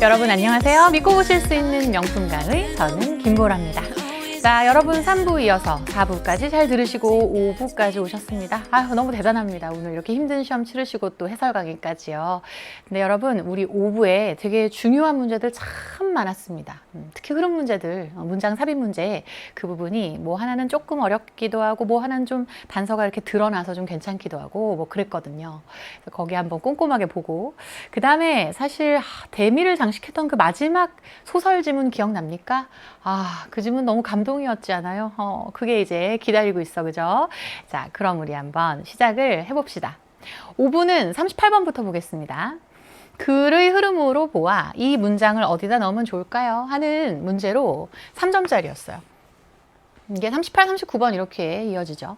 여러분 안녕하세요. 믿고 보실 수 있는 명품 강의 저는 김보라입니다. 자, 여러분 3부 이어서 4부까지 잘 들으시고 5부까지 오셨습니다. 아유, 너무 대단합니다. 오늘 이렇게 힘든 시험 치르시고 또 해설 강의까지요. 근데 여러분 우리 5부에 되게 중요한 문제들 참 많았습니다. 특히 흐름 문제들, 문장 삽입 문제 그 부분이 뭐 하나는 조금 어렵기도 하고 뭐 하나는 좀 단서가 이렇게 드러나서 좀 괜찮기도 하고 뭐 그랬거든요. 그래서 거기 한번 꼼꼼하게 보고 그 다음에 사실 대미를 장식했던 그 마지막 소설 지문 기억납니까? 그 지문 너무 감동이었지 않아요? 그게 이제 기다리고 있어, 그죠? 자, 그럼 우리 한번 시작을 해봅시다. 5부는 38번부터 보겠습니다. 글의 흐름으로 보아 이 문장을 어디다 넣으면 좋을까요? 하는 문제로 3점짜리였어요. 이게 38, 39번 이렇게 이어지죠.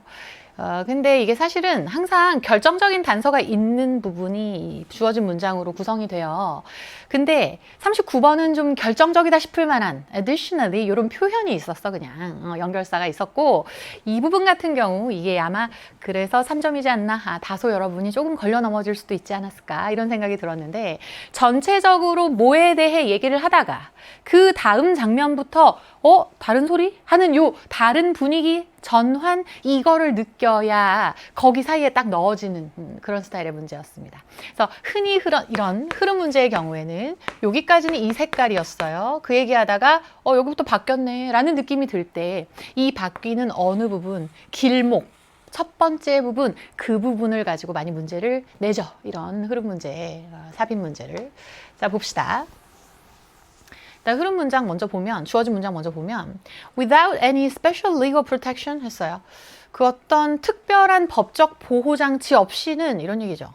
근데 이게 사실은 항상 결정적인 단서가 있는 부분이 주어진 문장으로 구성이 돼요. 근데 39번은 좀 결정적이다 싶을 만한 additionally 이런 표현이 있었어. 그냥 연결사가 있었고 이 부분 같은 경우 이게 아마 그래서 3점이지 않나 다소 여러분이 조금 걸려 넘어질 수도 있지 않았을까 이런 생각이 들었는데 전체적으로 뭐에 대해 얘기를 하다가 그 다음 장면부터 다른 소리? 하는 요 다른 분위기 전환 이거를 느껴야 거기 사이에 딱 넣어지는 그런 스타일의 문제였습니다. 그래서 흔히 이런 흐름 문제의 경우에는 여기까지는 이 색깔이었어요. 그 얘기하다가 여기부터 바뀌었네 라는 느낌이 들 때 이 바뀌는 어느 부분, 길목, 첫 번째 부분, 그 부분을 가지고 많이 문제를 내죠. 이런 흐름 문제, 삽입 문제를. 자, 봅시다. 흐름 문장 먼저 보면, 주어진 문장 먼저 보면 without any special legal protection 했어요. 그 어떤 특별한 법적 보호 장치 없이는 이런 얘기죠.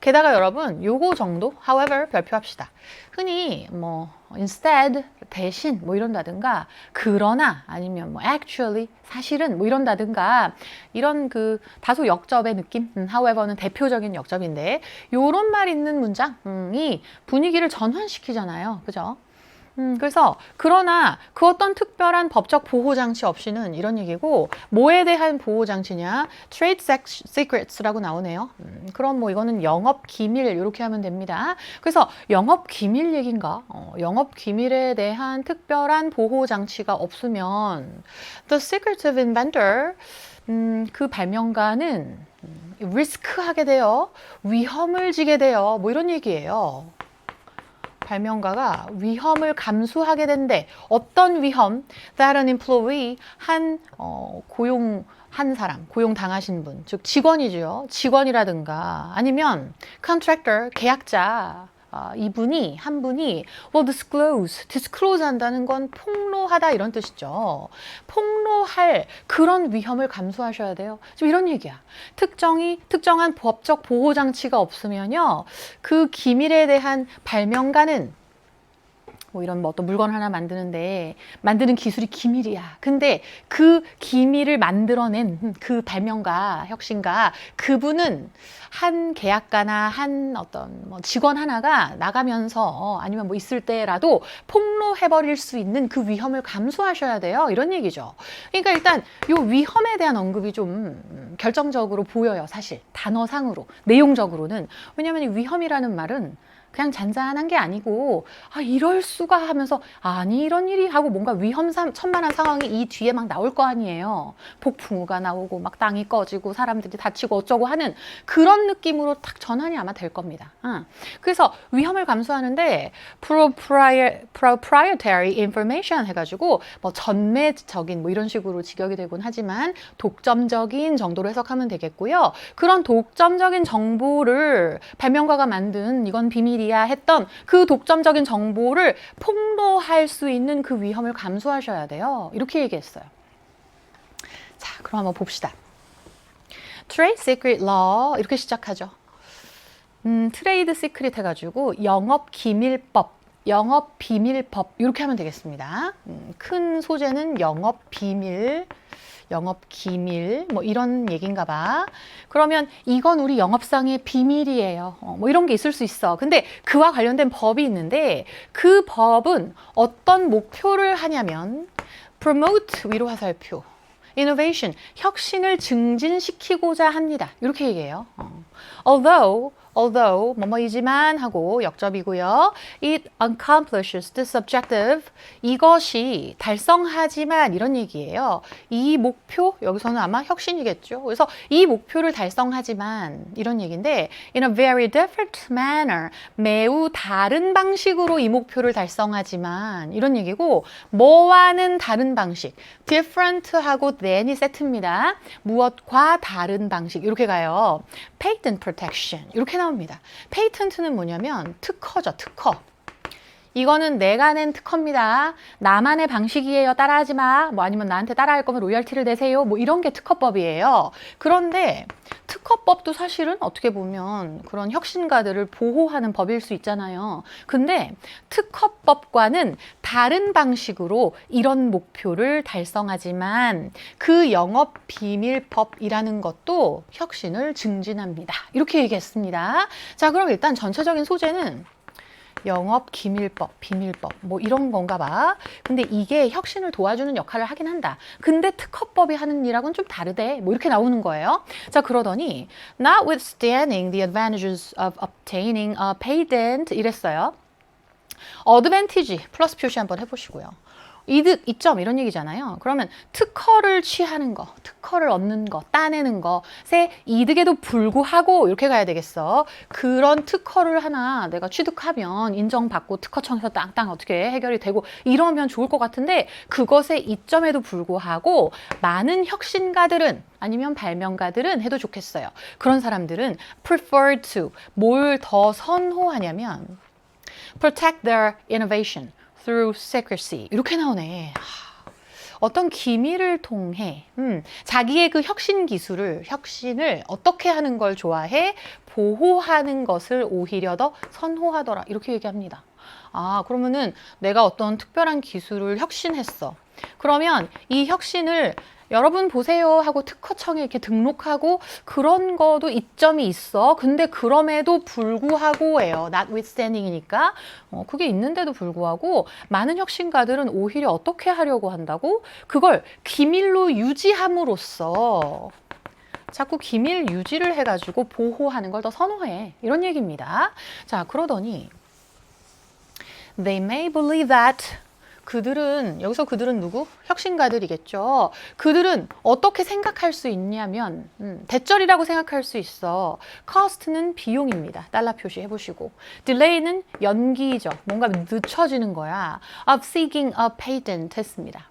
게다가 여러분 요거 정도 however 별표합시다. 흔히 뭐 instead 대신 뭐 이런다든가 그러나 아니면 뭐 actually 사실은 뭐 이런다든가 이런 그 다소 역접의 느낌 however는 대표적인 역접인데 요런 말 있는 문장이 분위기를 전환시키잖아요. 그죠? 그래서 그러나 그 어떤 특별한 법적 보호장치 없이는 이런 얘기고 뭐에 대한 보호장치냐 Trade Secrets라고 나오네요. 그럼 뭐 이거는 영업기밀 이렇게 하면 됩니다. 그래서 영업기밀 얘기인가? 영업기밀에 대한 특별한 보호장치가 없으면 The Secrets of Inventor 그 발명가는 리스크하게 돼요. 위험을 지게 돼요. 뭐 이런 얘기예요. 발명가가 위험을 감수하게 된대. 어떤 위험? That an employee, 고용한 사람, 고용당하신 분, 즉 직원이죠. 직원이라든가 아니면 contractor, 계약자. 이분이 한 분이 disclose 한다는 건 폭로하다 이런 뜻이죠. 폭로할 그런 위험을 감수하셔야 돼요. 지금 이런 얘기야. 특정한 법적 보호 장치가 없으면요, 그 기밀에 대한 발명가는 뭐 이런 뭐 어떤 물건 하나 만드는데 만드는 기술이 기밀이야. 근데 그 기밀을 만들어낸 그 발명가, 혁신가 그분은 한 계약가나 한 어떤 뭐 직원 하나가 나가면서 아니면 뭐 있을 때라도 폭로해버릴 수 있는 그 위험을 감수하셔야 돼요. 이런 얘기죠. 그러니까 일단 이 위험에 대한 언급이 좀 결정적으로 보여요. 사실 단어상으로, 내용적으로는. 왜냐하면 이 위험이라는 말은 그냥 잔잔한 게 아니고 이럴 수가 하면서 아니 이런 일이 하고 뭔가 위험천만한 상황이 이 뒤에 막 나올 거 아니에요. 폭풍우가 나오고 막 땅이 꺼지고 사람들이 다치고 어쩌고 하는 그런 느낌으로 딱 전환이 아마 될 겁니다. 그래서 위험을 감수하는데 proprietary information 해가지고 뭐 전매적인 뭐 이런 식으로 직역이 되곤 하지만 독점적인 정도로 해석하면 되겠고요. 그런 독점적인 정보를 발명가가 만든 이건 비밀 이야 했던 그 독점적인 정보를 폭로할 수 있는 그 위험을 감수하셔야 돼요. 이렇게 얘기했어요. 자, 그럼 한번 봅시다. Trade Secret Law 이렇게 시작하죠. 트레이드 시크릿 해가지고 영업기밀법 이렇게 하면 되겠습니다. 큰 소재는 영업기밀 뭐 이런 얘기인가 봐. 그러면 이건 우리 영업상의 비밀이에요. 뭐 이런 게 있을 수 있어. 근데 그와 관련된 법이 있는데 그 법은 어떤 목표를 하냐면 promote 위로 화살표 innovation 혁신을 증진시키고자 합니다. 이렇게 얘기해요. Although although 뭐뭐이지만 하고 역접이고요. It accomplishes this objective. 이것이 달성하지만 이런 얘기예요. 이 목표, 여기서는 아마 혁신이겠죠. 그래서 이 목표를 달성하지만 이런 얘기인데 in a very different manner. 매우 다른 방식으로 이 목표를 달성하지만 이런 얘기고 뭐와는 다른 방식. different하고 than이 세트입니다. 무엇과 다른 방식 이렇게 가요. patent protection 이렇게 나옵니다. patent는 뭐냐면 특허죠. 특허. 이거는 내가 낸 특허입니다. 나만의 방식이에요. 따라하지 마. 뭐 아니면 나한테 따라할 거면 로열티를 내세요. 뭐 이런 게 특허법이에요. 그런데 특허법도 사실은 어떻게 보면 그런 혁신가들을 보호하는 법일 수 있잖아요. 근데 특허법과는 다른 방식으로 이런 목표를 달성하지만 그 영업 비밀법이라는 것도 혁신을 증진합니다. 이렇게 얘기했습니다. 자, 그럼 일단 전체적인 소재는 영업 기밀법, 비밀법 뭐 이런 건가 봐. 근데 이게 혁신을 도와주는 역할을 하긴 한다. 근데 특허법이 하는 일하고는 좀 다르대. 뭐 이렇게 나오는 거예요. 자, 그러더니 notwithstanding the advantages of obtaining a patent 이랬어요. advantage 플러스 표시 한번 해보시고요. 이득, 이점 이런 얘기잖아요. 그러면 특허를 취하는 거, 특허를 얻는 거, 따내는 것의 이득에도 불구하고 이렇게 가야 되겠어. 그런 특허를 하나 내가 취득하면 인정받고 특허청에서 땅땅 어떻게 해결이 되고 이러면 좋을 것 같은데 그것의 이점에도 불구하고 많은 혁신가들은 아니면 발명가들은 해도 좋겠어요. 그런 사람들은 prefer to 뭘 더 선호하냐면 protect their innovation through secrecy 이렇게 나오네. 어떤 기밀을 통해 자기의 그 혁신 기술을, 혁신을 어떻게 하는 걸 좋아해 보호하는 것을 오히려 더 선호하더라. 이렇게 얘기합니다. 아, 그러면은 내가 어떤 특별한 기술을 혁신했어. 그러면 이 혁신을 여러분 보세요 하고 특허청에 이렇게 등록하고 그런 거도 이점이 있어. 근데 그럼에도 불구하고예요. notwithstanding이니까 그게 있는데도 불구하고 많은 혁신가들은 오히려 어떻게 하려고 한다고? 그걸 기밀로 유지함으로써 자꾸 기밀 유지를 해가지고 보호하는 걸 더 선호해. 이런 얘기입니다. 자, 그러더니 They may believe that 그들은, 여기서 그들은 누구? 혁신가들이겠죠. 그들은 어떻게 생각할 수 있냐면 대절이라고 생각할 수 있어. cost는 비용입니다. 달러 표시 해보시고. delay는 연기죠. 뭔가 늦춰지는 거야. of seeking a patent 했습니다.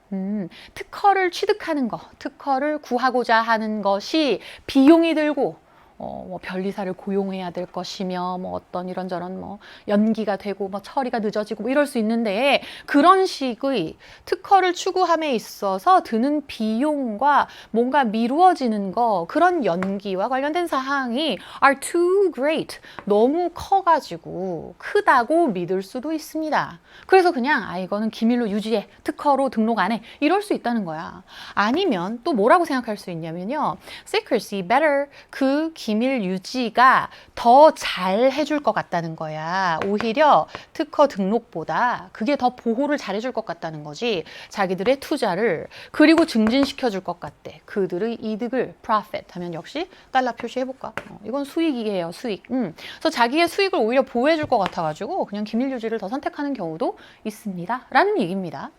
특허를 취득하는 거, 특허를 구하고자 하는 것이 비용이 들고 뭐 변리사를 고용해야 될 것이며 뭐 어떤 이런저런 뭐 연기가 되고 뭐 처리가 늦어지고 뭐 이럴 수 있는데 그런 식의 특허를 추구함에 있어서 드는 비용과 뭔가 미루어지는 거 그런 연기와 관련된 사항이 are too great 너무 커가지고 크다고 믿을 수도 있습니다. 그래서 그냥 이거는 기밀로 유지해 특허로 등록 안 해 이럴 수 있다는 거야. 아니면 또 뭐라고 생각할 수 있냐면요. secrecy better 그 기밀 유지가 더 잘 해줄 것 같다는 거야. 오히려 특허 등록보다 그게 더 보호를 잘 해줄 것 같다는 거지. 자기들의 투자를 그리고 증진시켜 줄 것 같대. 그들의 이득을 profit 하면 역시 달러 표시해볼까? 이건 수익이에요. 수익. 그래서 자기의 수익을 오히려 보호해 줄 것 같아가지고 그냥 기밀 유지를 더 선택하는 경우도 있습니다. 라는 얘기입니다.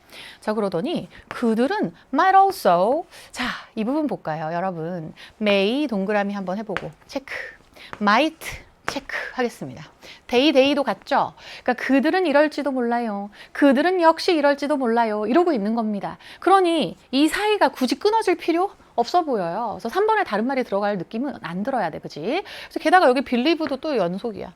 자, 그러더니 그들은 might also 자, 이 부분 볼까요? 여러분 may 동그라미 한번 해보고 체크 might 체크 하겠습니다. 데이도 같죠? 그러니까 그들은 이럴지도 몰라요. 그들은 역시 이럴지도 몰라요. 이러고 있는 겁니다. 그러니 이 사이가 굳이 끊어질 필요 없어 보여요. 그래서 3번에 다른 말이 들어갈 느낌은 안 들어야 돼. 그치? 그래서 게다가 여기 believe도 또 연속이야.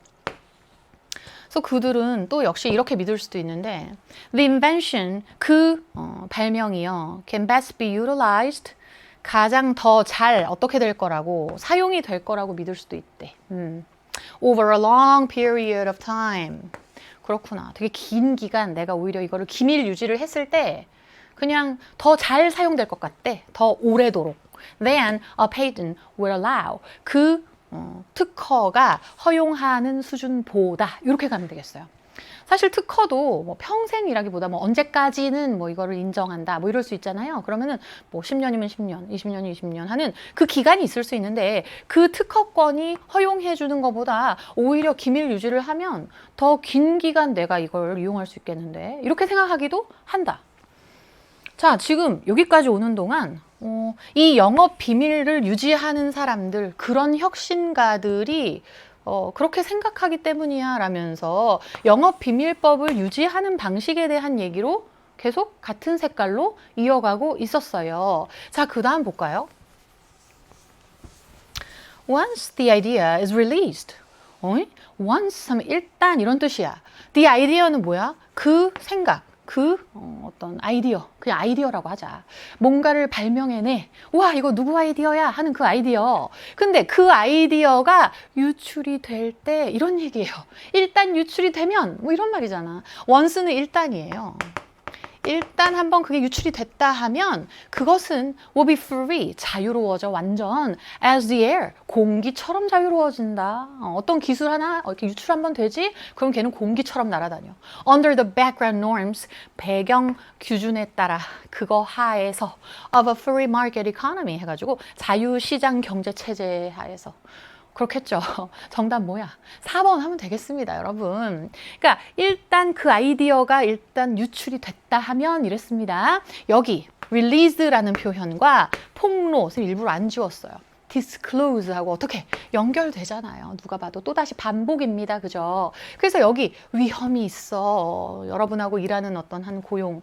그래서 그들은 또 역시 이렇게 믿을 수도 있는데 the invention, 그 발명이요. can best be utilized 가장 더 잘 어떻게 될 거라고 사용이 될 거라고 믿을 수도 있대. over a long period of time. 그렇구나. 되게 긴 기간 내가 오히려 이거를 기밀 유지를 했을 때 그냥 더 잘 사용될 것 같대. 더 오래도록. than a patent will allow. 그 특허가 허용하는 수준보다 이렇게 가면 되겠어요. 사실 특허도 뭐 평생이라기보다 뭐 언제까지는 뭐 이거를 인정한다 뭐 이럴 수 있잖아요. 그러면은 뭐 10년이면 10년, 20년이면 20년 하는 그 기간이 있을 수 있는데 그 특허권이 허용해 주는 것보다 오히려 기밀 유지를 하면 더 긴 기간 내가 이걸 이용할 수 있겠는데 이렇게 생각하기도 한다. 자, 지금 여기까지 오는 동안 이 영업 비밀을 유지하는 사람들, 그런 혁신가들이 그렇게 생각하기 때문이야 라면서 영업 비밀법을 유지하는 방식에 대한 얘기로 계속 같은 색깔로 이어가고 있었어요. 자, 그 다음 볼까요? Once the idea is released. Once 하면 일단 이런 뜻이야. The idea는 뭐야? 그 생각. 어떤 아이디어, 그냥 아이디어라고 하자. 뭔가를 발명해내. 와, 이거 누구 아이디어야? 하는 그 아이디어. 근데 그 아이디어가 유출이 될 때 이런 얘기예요. 일단 유출이 되면 뭐 이런 말이잖아. once는 일단이에요. 일단 한번 그게 유출이 됐다 하면 그것은 will be free, 자유로워져 완전 as the air, 공기처럼 자유로워진다. 어떤 기술 하나 이렇게 유출 한번 되지? 그럼 걔는 공기처럼 날아다녀. Under the background norms, 배경 규준에 따라 그거 하에서 of a free market economy 해가지고 자유시장 경제체제 하에서. 그렇겠죠. 정답 뭐야? 4번 하면 되겠습니다, 여러분. 그러니까 일단 그 아이디어가 일단 유출이 됐다 하면 이랬습니다. 여기 release라는 표현과 폭로, 선생님 일부러 안 지웠어요. disclose하고 어떻게 연결되잖아요. 누가 봐도 또다시 반복입니다. 그죠? 그래서 여기 위험이 있어. 여러분하고 일하는 어떤 한 고용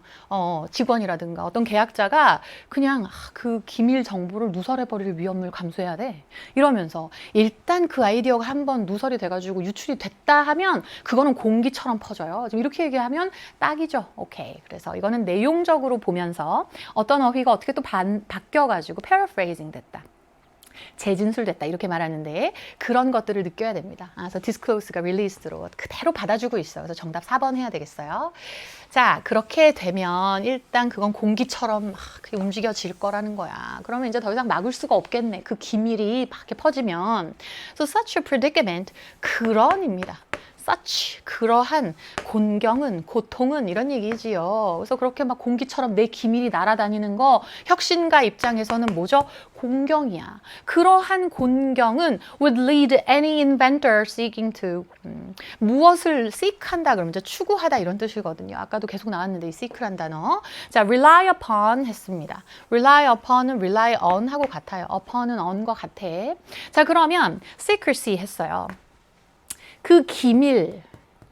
직원이라든가 어떤 계약자가 그냥 그 기밀 정보를 누설해버릴 위험을 감수해야 돼. 이러면서 일단 그 아이디어가 한번 누설이 돼가지고 유출이 됐다 하면 그거는 공기처럼 퍼져요. 지금 이렇게 얘기하면 딱이죠. 오케이. 그래서 이거는 내용적으로 보면서 어떤 어휘가 어떻게 또 바뀌어가지고 paraphrasing 됐다. 재진술됐다 이렇게 말하는데 그런 것들을 느껴야 됩니다. 그래서 disclose가 released로 그대로 받아주고 있어요. 그래서 정답 4번 해야 되겠어요. 자, 그렇게 되면 일단 그건 공기처럼 그게 움직여질 거라는 거야. 그러면 이제 더 이상 막을 수가 없겠네. 그 기밀이 밖에 퍼지면. So such a predicament, 그런입니다. such, 그러한 곤경은, 고통은 이런 얘기지요. 그래서 그렇게 막 공기처럼 내 기밀이 날아다니는 거 혁신가 입장에서는 뭐죠? 곤경이야. 그러한 곤경은 would lead any inventor seeking to 무엇을 seek한다 그러면 이제 추구하다 이런 뜻이거든요. 아까도 계속 나왔는데 이 seek라는 단어. 자, rely upon 했습니다. rely upon은 rely on 하고 같아요. upon은 on과 같아. 자, 그러면 secrecy 했어요. 그 기밀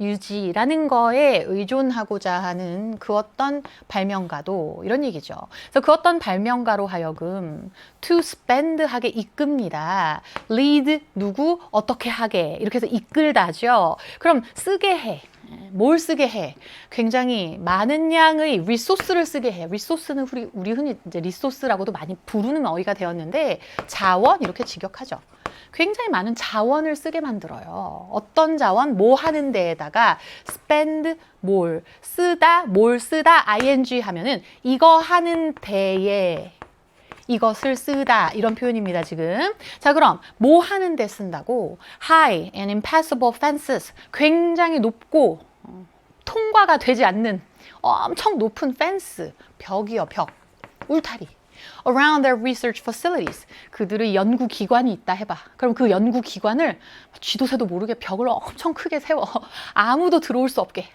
유지라는 거에 의존하고자 하는 그 어떤 발명가도 이런 얘기죠. 그래서 그 어떤 발명가로 하여금 to spend 하게 이끕니다. lead 누구 어떻게 하게 이렇게 해서 이끌다죠. 그럼 쓰게 해. 뭘 쓰게 해? 굉장히 많은 양의 리소스를 쓰게 해. 리소스는 우리 흔히 이제 리소스라고도 많이 부르는 어휘가 되었는데 자원 이렇게 직역하죠. 굉장히 많은 자원을 쓰게 만들어요. 어떤 자원? 뭐 하는 데에다가 spend 뭘 쓰다 ing 하면은 이거 하는 데에 이것을 쓰다 이런 표현입니다. 지금. 자, 그럼 뭐 하는 데 쓴다고? High and impassable fences, 굉장히 높고 통과가 되지 않는 엄청 높은 펜스, 벽이요, 벽, 울타리. Around their research facilities. 그들의 연구기관이 있다 해봐. 그럼 그 연구기관을 쥐도새도 모르게 벽을 엄청 크게 세워. 아무도 들어올 수 없게.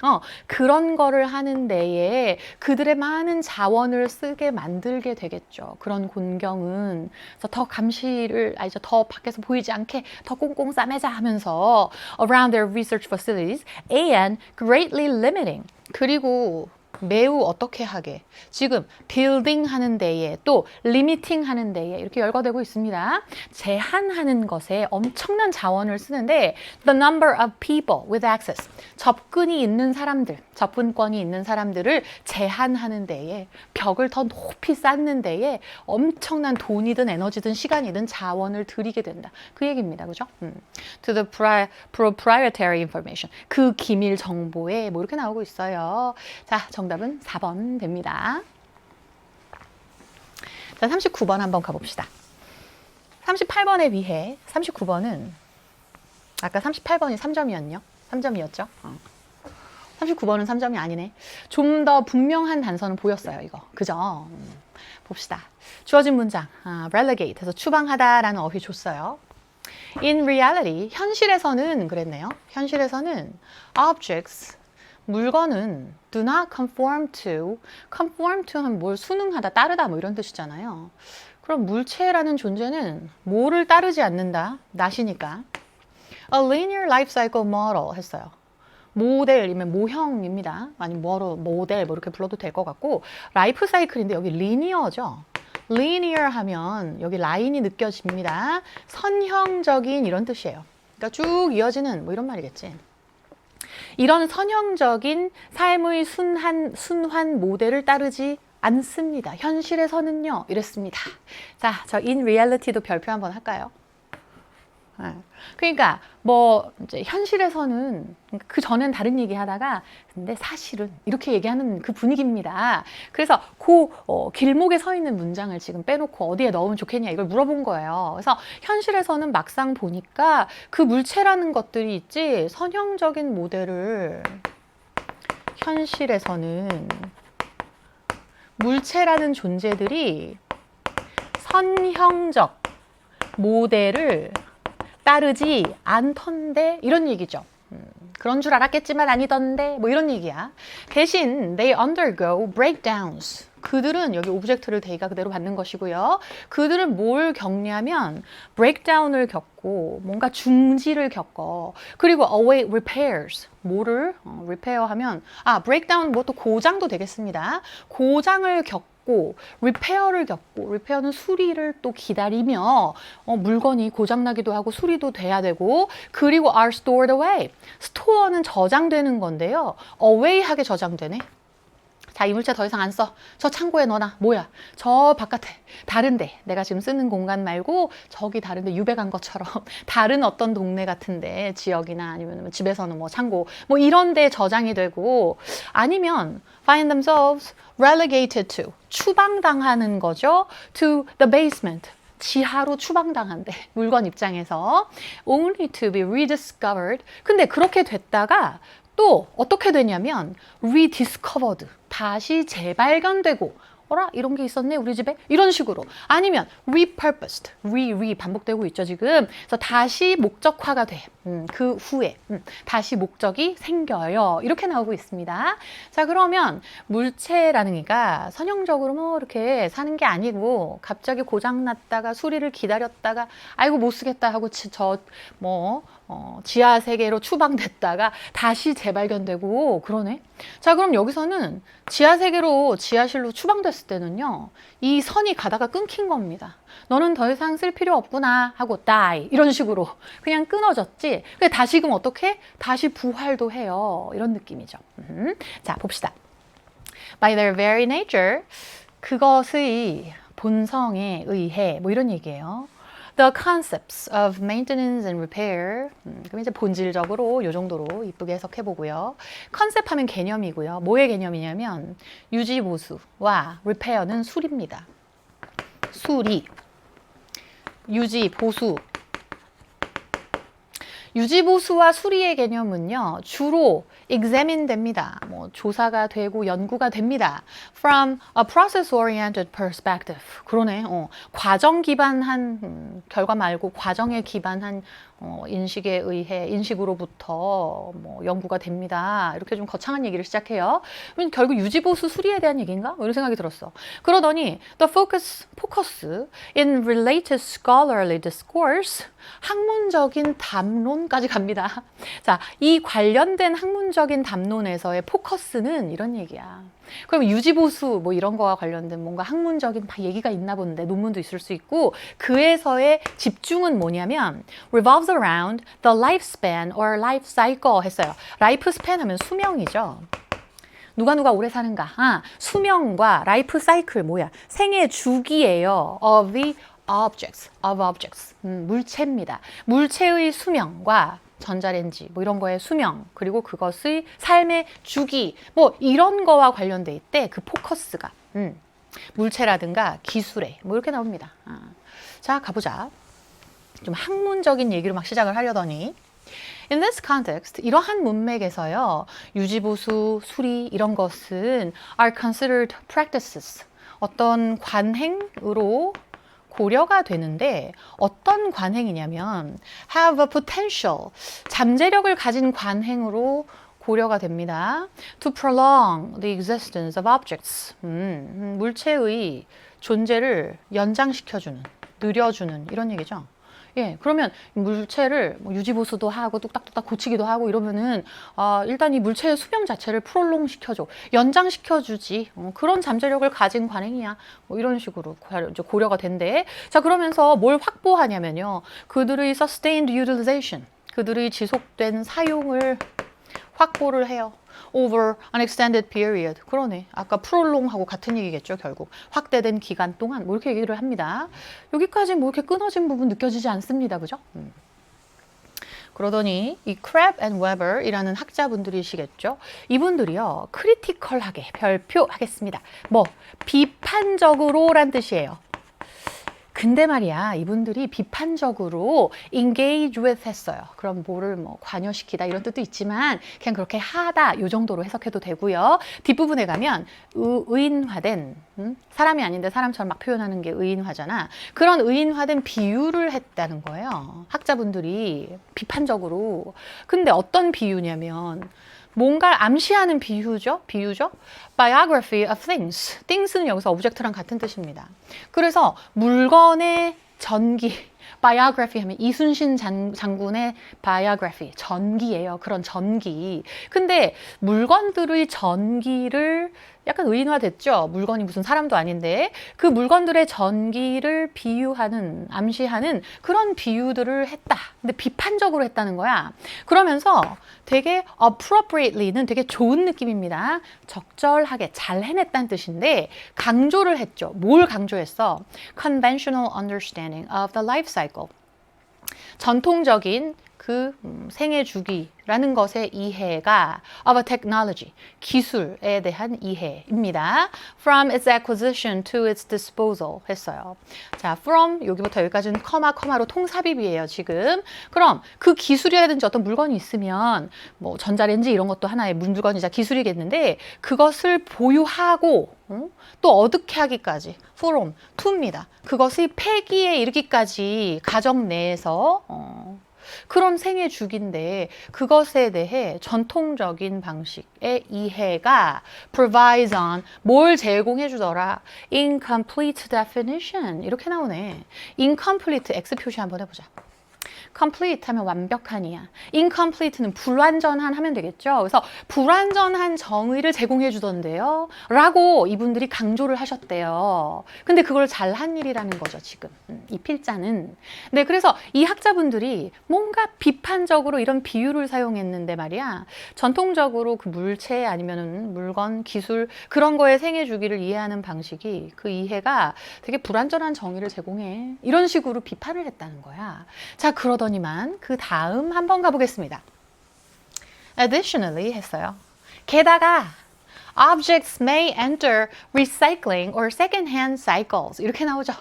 그런 거를 하는 데에 그들의 많은 자원을 쓰게 만들게 되겠죠. 그런 곤경은. 그래서 더 감시를, 더 밖에서 보이지 않게 더 꽁꽁 싸매자 하면서 around their research facilities and greatly limiting. 그리고 매우 어떻게 하게 지금 building 하는 데에 또 limiting 하는 데에 이렇게 열거되고 있습니다. 제한하는 것에 엄청난 자원을 쓰는데 the number of people with access, 접근이 있는 사람들, 접근권이 있는 사람들을 제한하는 데에 벽을 더 높이 쌓는 데에 엄청난 돈이든 에너지든 시간이든 자원을 들이게 된다. 그 얘기입니다. 그죠? To the proprietary information. 그 기밀 정보에 뭐 이렇게 나오고 있어요. 자, 정답은 4번 됩니다. 자, 39번 한번 가봅시다. 38번에 비해 39번은 아까 38번이 3점이었죠? 39번은 3점이 아니네. 좀 더 분명한 단서는 보였어요, 이거. 그죠? 봅시다. 주어진 문장, relegate 해서 추방하다라는 어휘 줬어요. In reality, 현실에서는 그랬네요. 현실에서는 objects, 물건은 do not conform to 하면 뭘 순응하다, 따르다 뭐 이런 뜻이잖아요. 그럼 물체라는 존재는 뭐를 따르지 않는다? not이니까. A linear life cycle model 했어요. 모델이면 모형입니다. 아니면 모델 뭐 이렇게 불러도 될 것 같고 라이프 사이클인데 여기 리니어죠. linear 하면 여기 라인이 느껴집니다. 선형적인 이런 뜻이에요. 그러니까 쭉 이어지는 뭐 이런 말이겠지. 이런 선형적인 삶의 순환 모델을 따르지 않습니다. 현실에서는요. 이랬습니다. 자, 저 in reality도 별표 한번 할까요? 그러니까 뭐 이제 현실에서는 그 전엔 다른 얘기 하다가 근데 사실은 이렇게 얘기하는 그 분위기입니다. 그래서 그 길목에 서 있는 문장을 지금 빼놓고 어디에 넣으면 좋겠냐 이걸 물어본 거예요. 그래서 현실에서는 막상 보니까 그 물체라는 것들이 있지 선형적인 모델을 현실에서는 물체라는 존재들이 선형적 모델을 따르지 않던데 이런 얘기죠. 그런 줄 알았겠지만 아니던데 뭐 이런 얘기야. 대신 they undergo breakdowns. 그들은 여기 오브젝트를 they가 그대로 받는 것이고요. 그들은 뭘 겪냐면 breakdown을 겪고 뭔가 중지를 겪어. 그리고 await repairs. 뭐를 repair 하면 breakdown 뭐 또 고장도 되겠습니다. 고장을 겪고 리페어를 겪고 리페어는 수리를 또 기다리며 물건이 고장나기도 하고 수리도 돼야 되고 그리고 are stored away. 스토어는 저장되는 건데요. away하게 저장되네. 자, 이 물체 더 이상 안 써. 저 창고에 넣어놔. 뭐야? 저 바깥에 다른데 내가 지금 쓰는 공간 말고 저기 다른데 유배 간 것처럼 다른 어떤 동네 같은데 지역이나 아니면 집에서는 뭐 창고 뭐 이런 데 저장이 되고 아니면 find themselves relegated to 추방당하는 거죠. to the basement 지하로 추방당한대. 물건 입장에서 only to be rediscovered. 근데 그렇게 됐다가 또 어떻게 되냐면 rediscovered 다시 재발견되고 어라 이런 게 있었네 우리 집에 이런 식으로 아니면 repurposed 반복되고 있죠 지금. 그래서 다시 목적화가 돼. 그 후에 다시 목적이 생겨요. 이렇게 나오고 있습니다. 자 그러면 물체라는 게가 선형적으로 뭐 이렇게 사는 게 아니고 갑자기 고장났다가 수리를 기다렸다가 아이고 못 쓰겠다 하고 지하 세계로 추방됐다가 다시 재발견되고 그러네. 자 그럼 여기서는 지하 세계로 지하실로 추방됐을 때는요 이 선이 가다가 끊긴 겁니다. 너는 더 이상 쓸 필요 없구나 하고 die 이런 식으로 그냥 끊어졌지. 근데 다시금 어떻게? 다시 부활도 해요. 이런 느낌이죠. 자 봅시다. By their very nature 그것의 본성에 의해 뭐 이런 얘기예요. The concepts of maintenance and repair. 그럼 이제 본질적으로 이 정도로 이쁘게 해석해 보고요. 컨셉 하면 개념이고요. 뭐의 개념이냐면 유지 보수와 repair는 수리입니다. 수리, 유지, 보수. 유지 보수와 수리의 개념은요. 주로 examine 됩니다. 뭐 조사가 되고 연구가 됩니다. From a process-oriented perspective. 그러네. 과정 기반한 결과 말고 과정에 기반한 인식에 의해 인식으로부터 뭐 연구가 됩니다. 이렇게 좀 거창한 얘기를 시작해요. 결국 유지 보수 수리에 대한 얘기인가? 뭐 이런 생각이 들었어. 그러더니 the focus in related scholarly discourse 학문적인 담론까지 갑니다. 자, 이 관련된 학문적인 담론에서의 포커스는 이런 얘기야. 그럼 유지보수 뭐 이런 거와 관련된 뭔가 학문적인 얘기가 있나 본데 논문도 있을 수 있고 그에서의 집중은 뭐냐면 revolves around the lifespan or life cycle 했어요. 라이프 스팬 하면 수명이죠. 누가 오래 사는가? 수명과 라이프 사이클 뭐야? 생애 주기예요. of the objects, 물체입니다. 물체의 수명과 전자레인지 뭐 이런 거의 수명 그리고 그것의 삶의 주기 뭐 이런 거와 관련돼 있대. 그 포커스가 물체라든가 기술에 뭐 이렇게 나옵니다. 자 가보자. 좀 학문적인 얘기로 막 시작을 하려더니 In this context, 이러한 문맥에서요, 유지보수, 수리 이런 것은 are considered practices. 어떤 관행으로 고려가 되는데 어떤 관행이냐면 have a potential, 잠재력을 가진 관행으로 고려가 됩니다. To prolong the existence of objects. 물체의 존재를 연장시켜주는, 늘려주는 이런 얘기죠. 예, 그러면 물체를 유지보수도 하고 뚝딱뚝딱 고치기도 하고 이러면은 일단 이 물체의 수명 자체를 프롤롱 시켜줘, 연장시켜주지. 그런 잠재력을 가진 관행이야. 뭐 이런 식으로 고려가 된대. 자, 그러면서 뭘 확보하냐면요. 그들의 sustained utilization, 그들의 지속된 사용을 확보를 해요. Over an extended period. 그러네. 아까 prolong하고 같은 얘기겠죠, 결국. 확대된 기간 동안. 뭐 이렇게 얘기를 합니다. 여기까지 뭐 이렇게 끊어진 부분 느껴지지 않습니다. 그죠? 그러더니 이 크랩 앤 웨버이라는 학자분들이시겠죠. 이분들이요, 크리티컬하게 별표하겠습니다. 뭐 비판적으로란 뜻이에요. 근데 말이야, 이분들이 비판적으로 engage with 했어요. 그럼 뭐를 뭐 관여시키다 이런 뜻도 있지만 그냥 그렇게 하다 요 정도로 해석해도 되고요. 뒷부분에 가면 의인화된, 사람이 아닌데 사람처럼 막 표현하는 게 의인화잖아. 그런 의인화된 비유를 했다는 거예요. 학자분들이 비판적으로. 근데 어떤 비유냐면 뭔가를 암시하는 비유죠. Biography of things. things는 여기서 object랑 같은 뜻입니다. 그래서 물건의 전기, biography 하면 이순신 장군의 biography, 전기예요. 그런 전기. 근데 물건들의 전기를 약간 의인화됐죠. 물건이 무슨 사람도 아닌데 그 물건들의 전기를 비유하는, 암시하는 그런 비유들을 했다. 근데 비판적으로 했다는 거야. 그러면서 되게 appropriately는 되게 좋은 느낌입니다. 적절하게 잘 해냈다는 뜻인데 강조를 했죠. 뭘 강조했어? Conventional understanding of the life cycle. 전통적인 그 생애 주기라는 것의 이해가 of a technology, 기술에 대한 이해입니다. From its acquisition to its disposal 했어요. 자, from 여기부터 여기까지는 커마로 통삽입이에요, 지금. 그럼 그 기술이라든지 어떤 물건이 있으면 뭐 전자레인지 이런 것도 하나의 물건이자 기술이겠는데 그것을 보유하고 또 어둡게 하기까지 from, to입니다. 그것의 폐기에 이르기까지 가정 내에서 그런 생애 주기인데 그것에 대해 전통적인 방식의 이해가 provides on 뭘 제공해 주더라? incomplete definition 이렇게 나오네. incomplete X 표시 한번 해보자. complete 하면 완벽한이야. incomplete는 불완전한 하면 되겠죠. 그래서 불완전한 정의를 제공해 주던데요. 라고 이분들이 강조를 하셨대요. 근데 그걸 잘한 일이라는 거죠, 지금. 이 필자는. 네, 그래서 이 학자분들이 뭔가 비판적으로 이런 비유를 사용했는데 말이야. 전통적으로 그 물체 아니면은 물건, 기술 그런 거에 생애 주기를 이해하는 방식이 그 이해가 되게 불완전한 정의를 제공해. 이런 식으로 비판을 했다는 거야. 자, 그러더니만 그 다음 한번 가보겠습니다. Additionally 했어요. 게다가 objects may enter recycling or second-hand cycles. 이렇게 나오죠.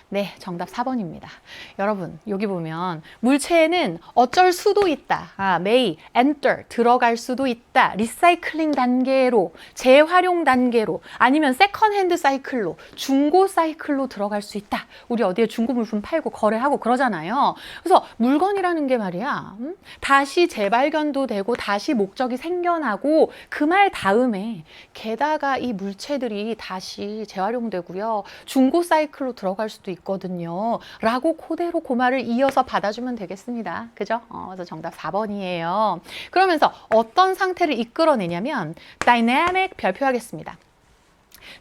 네, 정답 4번입니다. 여러분, 여기 보면 물체에는 어쩔 수도 있다. may enter, 들어갈 수도 있다. 리사이클링 단계로, 재활용 단계로, 아니면 세컨핸드 사이클로, 중고 사이클로 들어갈 수 있다. 우리 어디에 중고 물품 팔고 거래하고 그러잖아요. 그래서 물건이라는 게 말이야. 다시 재발견도 되고 다시 목적이 생겨나고 그 말 다음에 게다가 이 물체들이 다시 재활용되고요. 중고 사이클로 들어갈 수도 있거든요. 라고 그대로 그 말을 이어서 받아주면 되겠습니다. 그죠? 그래서 정답 4번이에요. 그러면서 어떤 상태를 이끌어내냐면 dynamic 별표하겠습니다.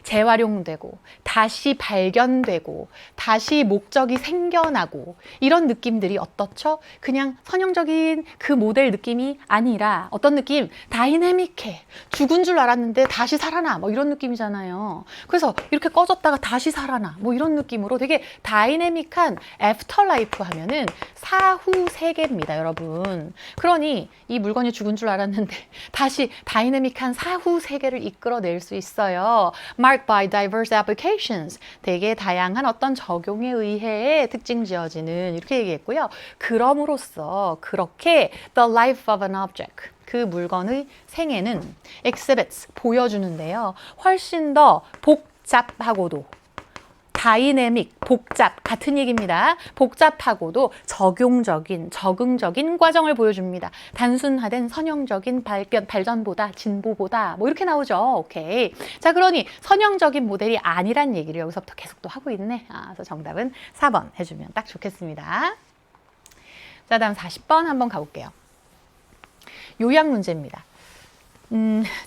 재활용되고 다시 발견되고 다시 목적이 생겨나고 이런 느낌들이 어떻죠? 그냥 선형적인 그 모델 느낌이 아니라 어떤 느낌? 다이내믹해. 죽은 줄 알았는데 다시 살아나. 뭐 이런 느낌이잖아요. 그래서 이렇게 꺼졌다가 다시 살아나. 뭐 이런 느낌으로 되게 다이내믹한 애프터라이프 하면은 사후 세계입니다, 여러분. 그러니 이 물건이 죽은 줄 알았는데 다시 다이내믹한 사후 세계를 이끌어낼 수 있어요. marked by diverse applications. 되게 다양한 어떤 적용에 의해 특징 지어지는 이렇게 얘기했고요. 그럼으로써 그렇게 the life of an object. 그 물건의 생애는 exhibits, 보여주는데요. 훨씬 더 복잡하고도 다이내믹, 복잡, 같은 얘기입니다. 복잡하고도 적용적인, 적응적인 과정을 보여줍니다. 단순화된 선형적인 발전보다, 진보보다 뭐 이렇게 나오죠. 오케이. 자, 그러니 선형적인 모델이 아니란 얘기를 여기서부터 계속 또 하고 있네. 그래서 정답은 4번 해주면 딱 좋겠습니다. 자, 다음 40번 한번 가볼게요. 요약 문제입니다.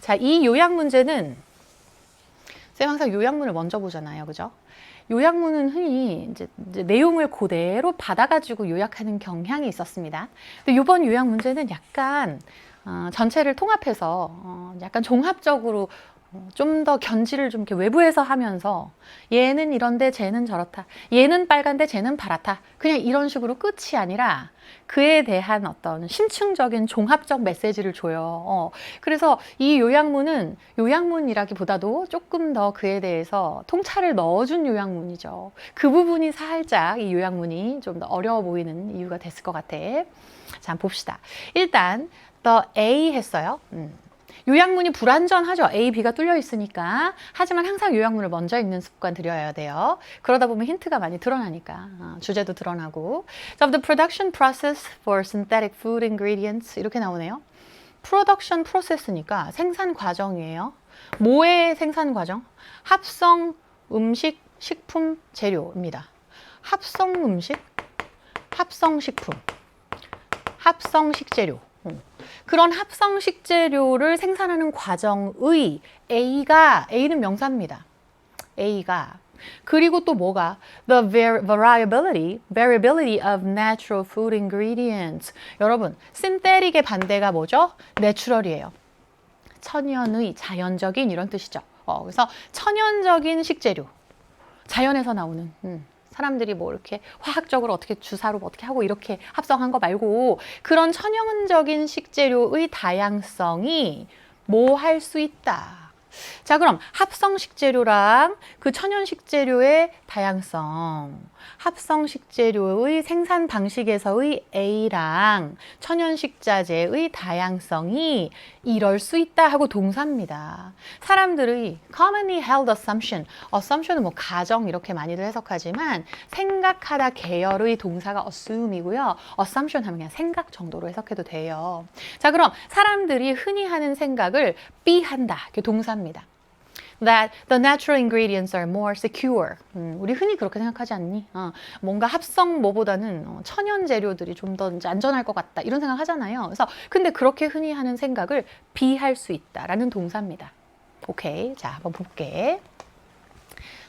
자, 이 요약 문제는 쌤 항상 요약문을 먼저 보잖아요. 그죠? 요약문은 흔히 이제 내용을 그대로 받아가지고 요약하는 경향이 있었습니다. 근데 이번 요약 문제는 약간 전체를 통합해서 약간 종합적으로 좀 더 견지를 좀 이렇게 외부에서 하면서 얘는 이런데 쟤는 저렇다. 얘는 빨간데 쟤는 파랗다. 그냥 이런 식으로 끝이 아니라 그에 대한 어떤 심층적인 종합적 메시지를 줘요. 그래서 이 요약문은 요약문이라기보다도 조금 더 그에 대해서 통찰을 넣어준 요약문이죠. 그 부분이 살짝 이 요약문이 좀 더 어려워 보이는 이유가 됐을 것 같아. 자, 한번 봅시다. 일단 the A 했어요. 요약문이 불완전하죠. A, B가 뚫려 있으니까. 하지만 항상 요약문을 먼저 읽는 습관 들여야 돼요. 그러다 보면 힌트가 많이 드러나니까. 주제도 드러나고. So the production process for synthetic food ingredients 이렇게 나오네요. 프로덕션 프로세스니까 생산 과정이에요. 뭐의 생산 과정? 합성 음식, 식품, 재료입니다. 합성 음식, 합성 식품, 합성 식재료. 그런 합성 식재료를 생산하는 과정의 A는 명사입니다. A가. 그리고 또 뭐가? The variability of natural food ingredients. 여러분, synthetic의 반대가 뭐죠? natural이에요. 천연의, 자연적인 이런 뜻이죠. 그래서 천연적인 식재료. 자연에서 나오는. 사람들이 뭐 이렇게 화학적으로 어떻게 주사로 어떻게 하고 이렇게 합성한 거 말고 그런 천연적인 식재료의 다양성이 뭐 할 수 있다. 자, 그럼 합성 식재료랑 그 천연 식재료의 다양성, 합성 식재료의 생산 방식에서의 A랑 천연 식자재의 다양성이 이럴 수 있다 하고 동사입니다. 사람들의 commonly held assumption은 뭐 가정 이렇게 많이들 해석하지만 생각하다 계열의 동사가 assume이고요. assumption 하면 그냥 생각 정도로 해석해도 돼요. 자, 그럼 사람들이 흔히 하는 생각을 B한다. 그게 동사입니다. That the natural ingredients are more secure. 우리 흔히 그렇게 생각하지 않니? 뭔가 합성 뭐보다는 천연 재료들이 좀 더 안전할 것 같다. 이런 생각 하잖아요. 그래서 근데 그렇게 흔히 하는 생각을 비할 수 있다라는 동사입니다. 오케이. 자, 한번 볼게.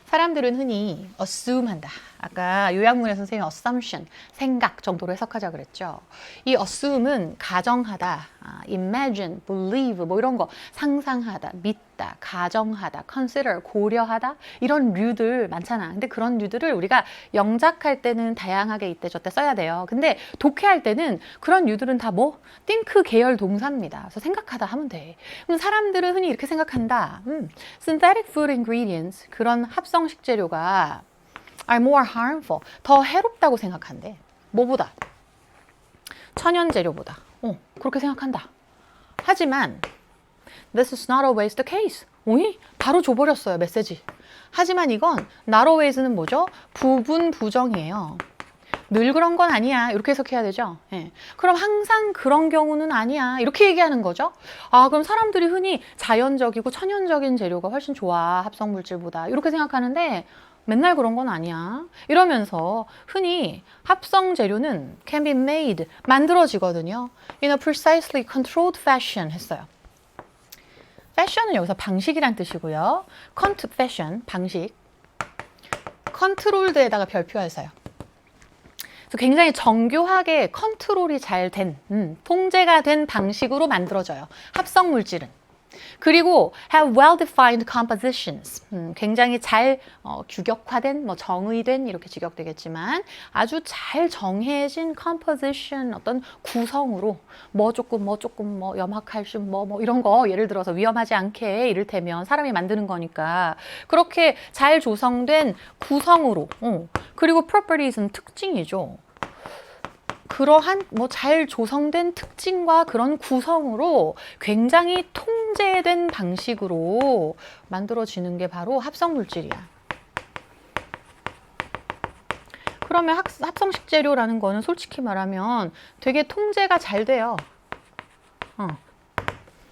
사람들은 흔히 assume 한다. 아까 요약문에 선생님이 assumption, 생각 정도로 해석하자 그랬죠. 이 assume은 가정하다, imagine, believe 뭐 이런 거 상상하다, 믿다, 가정하다, consider, 고려하다 이런 류들 많잖아. 근데 그런 류들을 우리가 영작할 때는 다양하게 이때 저때 써야 돼요. 근데 독해할 때는 그런 류들은 다 뭐? think 계열 동사입니다. 그래서 생각하다 하면 돼. 그럼 사람들은 흔히 이렇게 생각한다. synthetic food ingredients, 그런 합성 식재료가 are more harmful, 더 해롭다고 생각한대. 뭐보다? 천연 재료보다. 그렇게 생각한다. 하지만 this is not always the case. 오이? 바로 줘버렸어요, 메시지. 하지만 이건 not always는 뭐죠? 부분 부정이에요. 늘 그런 건 아니야. 이렇게 해석해야 되죠. 예. 그럼 항상 그런 경우는 아니야. 이렇게 얘기하는 거죠. 그럼 사람들이 흔히 자연적이고 천연적인 재료가 훨씬 좋아. 합성 물질보다. 이렇게 생각하는데 맨날 그런 건 아니야. 이러면서 흔히 합성 재료는 can be made, 만들어지거든요. In a precisely controlled fashion 했어요. fashion은 여기서 방식이란 뜻이고요. fashion, 방식. controlled에다가 별표했어요. 그래서 굉장히 정교하게 컨트롤이 잘 된, 통제가 된 방식으로 만들어져요. 합성 물질은. 그리고 have well-defined compositions. 굉장히 잘 규격화된, 뭐 정의된 이렇게 직역되겠지만 아주 잘 정해진 composition 어떤 구성으로 뭐 조금 뭐 염화칼슘 뭐 이런 거 예를 들어서 위험하지 않게 이를테면 사람이 만드는 거니까 그렇게 잘 조성된 구성으로 그리고 properties는 특징이죠. 그러한 뭐 잘 조성된 특징과 그런 구성으로 굉장히 통제된 방식으로 만들어지는 게 바로 합성 물질이야. 그러면 합성식 재료라는 거는 솔직히 말하면 되게 통제가 잘 돼요.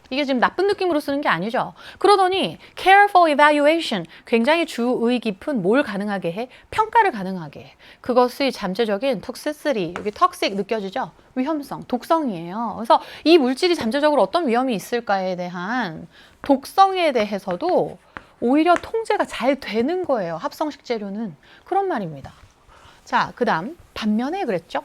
이게 지금 나쁜 느낌으로 쓰는 게 아니죠. 그러더니 careful evaluation, 굉장히 주의 깊은 뭘 가능하게 해? 평가를 가능하게 해. 그것의 잠재적인 toxicity, 여기 toxic 느껴지죠? 위험성, 독성이에요. 그래서 이 물질이 잠재적으로 어떤 위험이 있을까에 대한 독성에 대해서도 오히려 통제가 잘 되는 거예요. 합성식 재료는. 그런 말입니다. 자, 그 다음 반면에 그랬죠?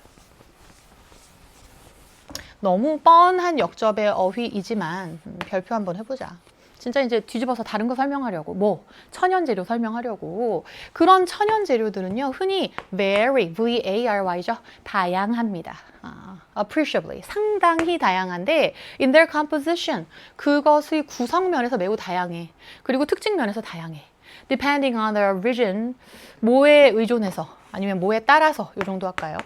너무 뻔한 역접의 어휘이지만 별표 한번 해보자. 진짜 이제 뒤집어서 다른 거 설명하려고 뭐 천연 재료 설명하려고 그런 천연 재료들은요 흔히 vary, V-A-R-Y죠. 다양합니다. appreciably, 상당히 다양한데 in their composition, 그것의 구성면에서 매우 다양해. 그리고 특징면에서 다양해. depending on their origin, 뭐에 의존해서 아니면 뭐에 따라서 이 정도 할까요?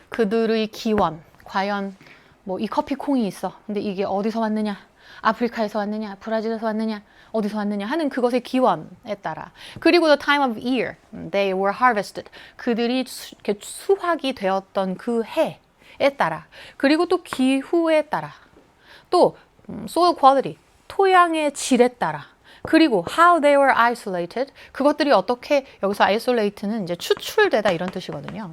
그들의 기원, 과연 뭐 이 커피콩이 있어. 근데 이게 어디서 왔느냐? 아프리카에서 왔느냐? 브라질에서 왔느냐? 어디서 왔느냐? 하는 그것의 기원에 따라. 그리고 the time of year, they were harvested. 그들이 수확이 되었던 그 해에 따라. 그리고 또 기후에 따라. 또 soil quality, 토양의 질에 따라. 그리고 how they were isolated, 그것들이 어떻게, 여기서 isolate는 이제 추출되다 이런 뜻이거든요.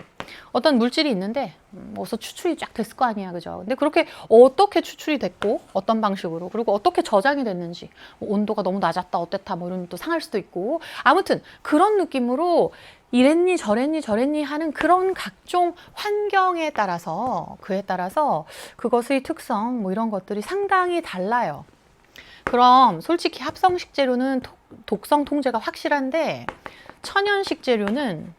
어떤 물질이 있는데 어디서 추출이 쫙 됐을 거 아니야, 그죠? 근데 그렇게 어떻게 추출이 됐고 어떤 방식으로 그리고 어떻게 저장이 됐는지, 뭐 온도가 너무 낮았다 어땠다 뭐 이러면 또 상할 수도 있고, 아무튼 그런 느낌으로 이랬니 저랬니 하는 그런 각종 환경에 따라서 그에 따라서 그것의 특성 뭐 이런 것들이 상당히 달라요. 그럼 솔직히 합성식 재료는 독성 통제가 확실한데 천연식 재료는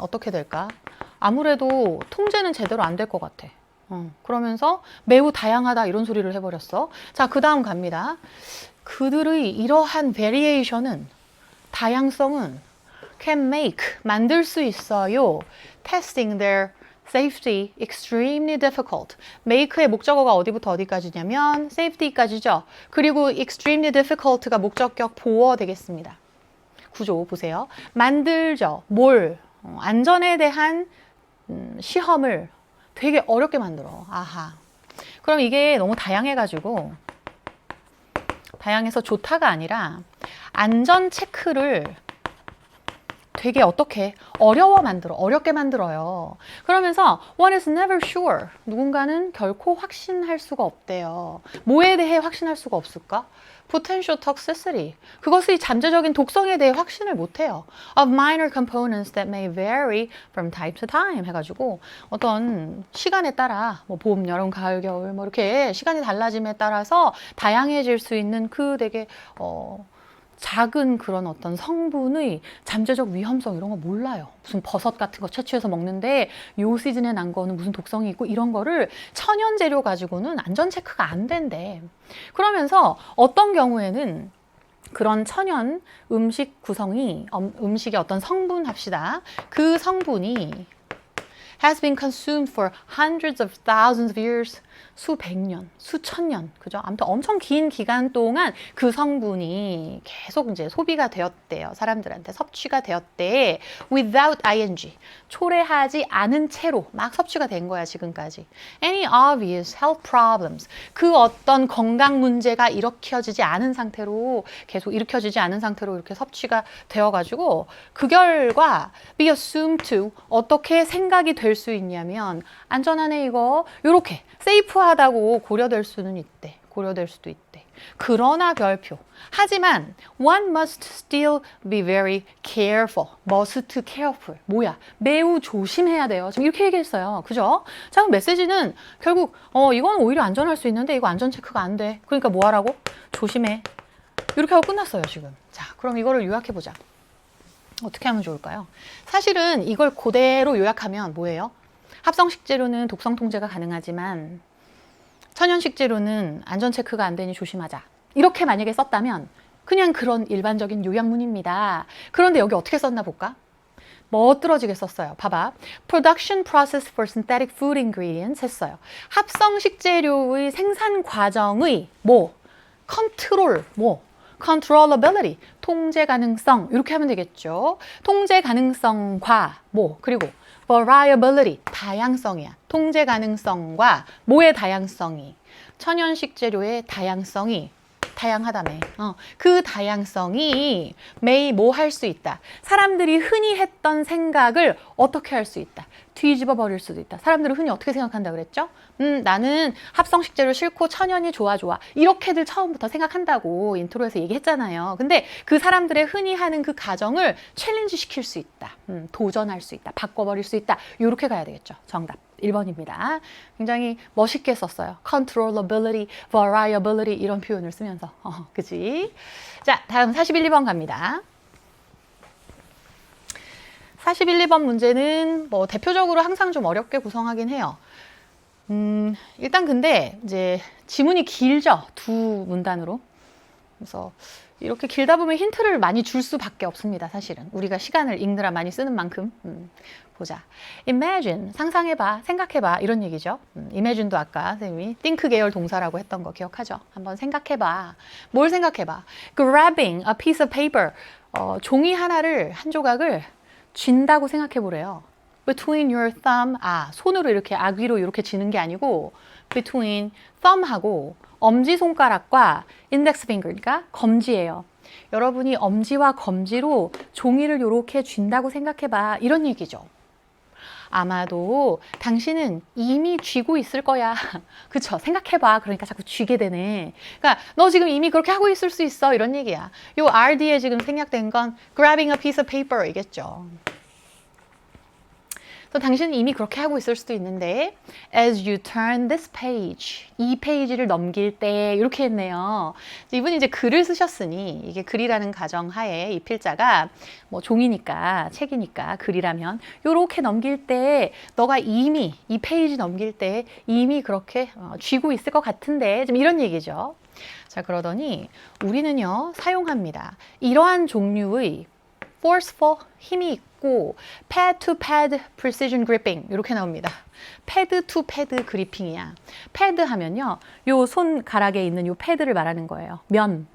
어떻게 될까? 아무래도 통제는 제대로 안 될 것 같아. 그러면서 매우 다양하다 이런 소리를 해버렸어. 자, 그 다음 갑니다. 그들의 이러한 variation은, 다양성은 can make, 만들 수 있어요. testing their safety extremely difficult. make의 목적어가 어디부터 어디까지냐면 safety까지죠. 그리고 extremely difficult가 목적격 보어 되겠습니다. 구조 보세요. 만들죠. 뭘? 안전에 대한 시험을 되게 어렵게 만들어. 아하. 그럼 이게 너무 다양해가지고, 다양해서 좋다가 아니라 안전 체크를 되게 어렵게 만들어요. 그러면서 one is never sure. 누군가는 결코 확신할 수가 없대요. 뭐에 대해 확신할 수가 없을까? potential toxicity. 그것의 잠재적인 독성에 대해 확신을 못해요. of minor components that may vary from time to time 해가지고 어떤 시간에 따라 뭐 봄, 여름, 가을, 겨울 뭐 이렇게 시간이 달라짐에 따라서 다양해질 수 있는 그 되게 작은 그런 어떤 성분의 잠재적 위험성 이런 거 몰라요. 무슨 버섯 같은 거 채취해서 먹는데 요 시즌에 난 거는 무슨 독성이 있고 이런 거를 천연 재료 가지고는 안전 체크가 안 된대. 그러면서 어떤 경우에는 그런 천연 음식 구성이 음식의 어떤 성분 합시다. 그 성분이 has been consumed for hundreds of thousands of years. 수백 년, 수천 년, 그죠? 아무튼 엄청 긴 기간 동안 그 성분이 계속 이제 소비가 되었대요. 사람들한테 섭취가 되었대. without ing. 초래하지 않은 채로 막 섭취가 된 거야, 지금까지. any obvious health problems. 그 어떤 건강 문제가 일으켜지지 않은 상태로, 계속 일으켜지지 않은 상태로 이렇게 섭취가 되어가지고, 그 결과 be assumed to, 어떻게 생각이 될 수 있냐면, 안전하네 이거, 요렇게 세이프하다고 고려될 수도 있대. 그러나 별표. 하지만 one must still be very careful. must careful. 뭐야? 매우 조심해야 돼요. 지금 이렇게 얘기했어요. 그죠? 자, 그럼 메시지는 결국 이건 오히려 안전할 수 있는데 이거 안전 체크가 안 돼. 그러니까 뭐 하라고? 조심해. 이렇게 하고 끝났어요, 지금. 자, 그럼 이거를 요약해 보자. 어떻게 하면 좋을까요? 사실은 이걸 그대로 요약하면 뭐예요? 합성 식재료는 독성 통제가 가능하지만 천연 식재료는 안전 체크가 안 되니 조심하자. 이렇게 만약에 썼다면 그냥 그런 일반적인 요약문입니다. 그런데 여기 어떻게 썼나 볼까? 멋들어지게 썼어요. 봐봐. Production process for synthetic food ingredients 했어요. 합성 식재료의 생산 과정의 컨트롤, controllability, 통제 가능성 이렇게 하면 되겠죠. 통제 가능성과 그리고 variability, 다양성이야. 통제 가능성과 뭐의 다양성이? 천연 식재료의 다양성이 다양하다며. 그 다양성이 may 할 수 있다. 사람들이 흔히 했던 생각을 어떻게 할 수 있다. 뒤집어 버릴 수도 있다. 사람들은 흔히 어떻게 생각한다 그랬죠? 나는 합성 식재료 싫고 천연이 좋아. 이렇게들 처음부터 생각한다고 인트로에서 얘기했잖아요. 근데 그 사람들의 흔히 하는 그 가정을 챌린지 시킬 수 있다. 도전할 수 있다. 바꿔버릴 수 있다. 이렇게 가야 되겠죠. 정답 1번입니다. 굉장히 멋있게 썼어요. controllability, variability 이런 표현을 쓰면서. 그치? 자, 다음 41, 2번 갑니다. 41, 2번 문제는 대표적으로 항상 좀 어렵게 구성하긴 해요. 일단 근데 이제 지문이 길죠. 두 문단으로. 그래서 이렇게 길다 보면 힌트를 많이 줄 수밖에 없습니다. 사실은 우리가 시간을 읽느라 많이 쓰는 만큼. 보자. Imagine, 상상해봐, 생각해봐 이런 얘기죠. Imagine도 아까 선생님이 think 계열 동사라고 했던 거 기억하죠? 한번 생각해봐. 뭘 생각해봐? Grabbing a piece of paper, 종이 하나를, 한 조각을 쥔다고 생각해보래요. Between your thumb, 손으로 이렇게 아귀로 이렇게 쥐는 게 아니고 between thumb하고 엄지손가락과 index finger니까 검지예요. 여러분이 엄지와 검지로 종이를 이렇게 쥔다고 생각해봐. 이런 얘기죠. 아마도 당신은 이미 쥐고 있을 거야. 그쵸? 생각해봐. 그러니까 자꾸 쥐게 되네. 그러니까 너 지금 이미 그렇게 하고 있을 수 있어. 이런 얘기야. 요 RD에 지금 생략된 건 grabbing a piece of paper 이겠죠. 그래서 당신은 이미 그렇게 하고 있을 수도 있는데 as you turn this page, 이 페이지를 넘길 때 이렇게 했네요. 이분이 이제 글을 쓰셨으니 이게 글이라는 가정하에 이 필자가 종이니까 책이니까 글이라면 이렇게 넘길 때 너가 이미 이 페이지 넘길 때 이미 그렇게 쥐고 있을 것 같은데 좀 이런 얘기죠. 자, 그러더니 우리는요 사용합니다. 이러한 종류의 forceful, 힘이 있고 pad to pad precision gripping 이렇게 나옵니다. 패드 투 패드 그리핑이야. 패드 하면요, 요 손가락에 있는 요 패드를 말하는 거예요. 면.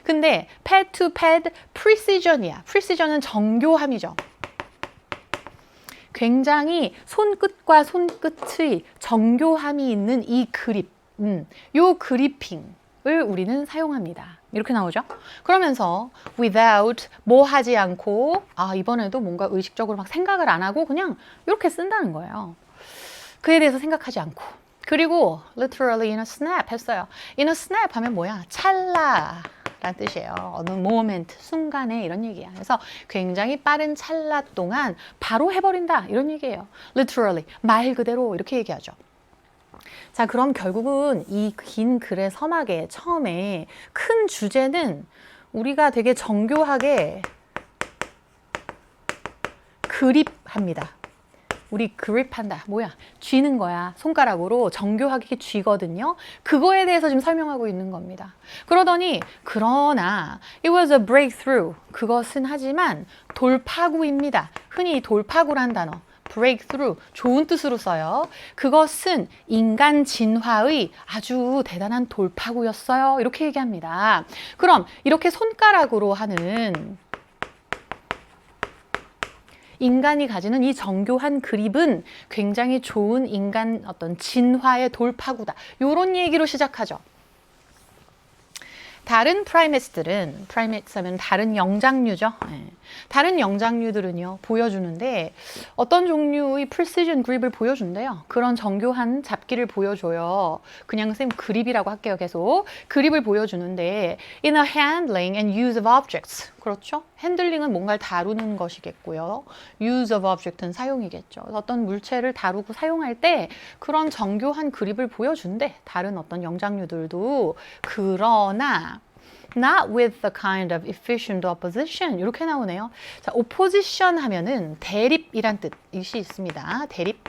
근데 pad to pad precision이야. precision은 정교함이죠. 굉장히 손끝과 손끝의 정교함이 있는 이 그립, 요 그리핑을 우리는 사용합니다. 이렇게 나오죠. 그러면서 without 하지 않고 이번에도 뭔가 의식적으로 막 생각을 안 하고 그냥 이렇게 쓴다는 거예요. 그에 대해서 생각하지 않고. 그리고 literally in a snap 했어요. in a snap 하면 뭐야? 찰나라는 뜻이에요. 어느 moment, 순간에 이런 얘기야. 그래서 굉장히 빠른 찰나 동안 바로 해버린다 이런 얘기예요. literally, 말 그대로 이렇게 얘기하죠. 자, 그럼 결국은 이 긴 글의 서막에 처음에 큰 주제는 우리가 되게 정교하게 그립합니다. 우리 그립한다. 뭐야? 쥐는 거야. 손가락으로 정교하게 쥐거든요. 그거에 대해서 지금 설명하고 있는 겁니다. 그러더니 그러나 it was a breakthrough. 그것은 하지만 돌파구입니다. 흔히 돌파구란 단어. breakthrough, 좋은 뜻으로 써요. 그것은 인간 진화의 아주 대단한 돌파구였어요. 이렇게 얘기합니다. 그럼 이렇게 손가락으로 하는 인간이 가지는 이 정교한 그립은 굉장히 좋은 인간 어떤 진화의 돌파구다. 이런 얘기로 시작하죠. 다른 프라이메이트들은, 프라이메이트 하면 다른 영장류죠. 다른 영장류들은요, 보여주는데 어떤 종류의 precision grip을 보여준대요. 그런 정교한 잡기를 보여줘요. 그냥 쌤 그립이라고 할게요, 계속. 그립을 보여주는데 in the handling and use of objects. 그렇죠? 핸들링은 뭔가를 다루는 것이겠고요. use of object은 사용이겠죠. 어떤 물체를 다루고 사용할 때 그런 정교한 그립을 보여준대. 다른 어떤 영장류들도. 그러나 not with the kind of efficient opposition 이렇게 나오네요. 자, opposition 하면은 대립이란 뜻이 있습니다. 대립.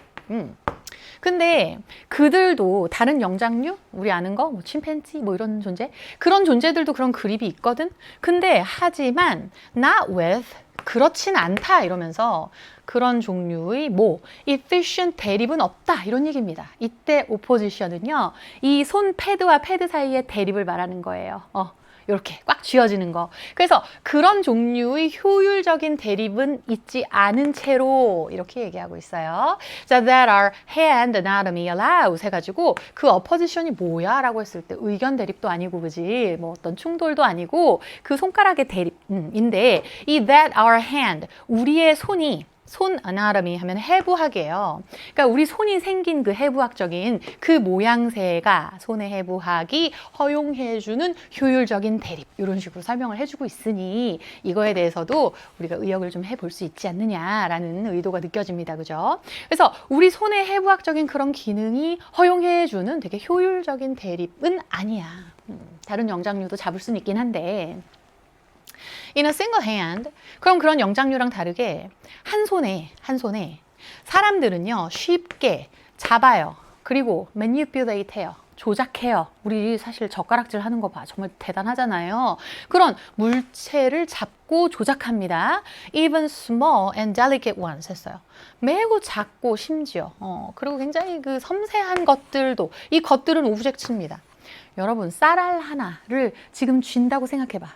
근데 그들도 다른 영장류, 우리 아는 거, 뭐 침팬지, 뭐 이런 존재, 그런 존재들도 그런 그립이 있거든. 근데 하지만 not with 그렇진 않다 이러면서 그런 종류의 뭐 efficient 대립은 없다 이런 얘기입니다. 이때 opposition은요, 이 손 패드와 패드 사이의 대립을 말하는 거예요. 이렇게 꽉 쥐어지는 거. 그래서 그런 종류의 효율적인 대립은 있지 않은 채로 이렇게 얘기하고 있어요. 자, that our hand anatomy allows 해가지고 그 opposition이 뭐야? 라고 했을 때 의견 대립도 아니고 그지? 뭐 어떤 충돌도 아니고 그 손가락의 대립인데 이 that our hand, 우리의 손이 손 아나토미 하면 해부학이에요. 그러니까 우리 손이 생긴 그 해부학적인 그 모양새가 손의 해부학이 허용해주는 효율적인 대립 이런 식으로 설명을 해주고 있으니 이거에 대해서도 우리가 의역을 좀 해볼 수 있지 않느냐라는 의도가 느껴집니다. 그죠? 그래서 우리 손의 해부학적인 그런 기능이 허용해주는 되게 효율적인 대립은 아니야. 다른 영장류도 잡을 수는 있긴 한데 in a single hand, 그럼 그런 영장류랑 다르게 한 손에 사람들은요 쉽게 잡아요. 그리고 manipulate 해요. 조작해요. 우리 사실 젓가락질 하는 거 봐. 정말 대단하잖아요. 그런 물체를 잡고 조작합니다. Even small and delicate ones 했어요. 매우 작고 심지어 그리고 굉장히 그 섬세한 것들도 이 것들은 오브젝트입니다. 여러분 쌀알 하나를 지금 쥔다고 생각해봐.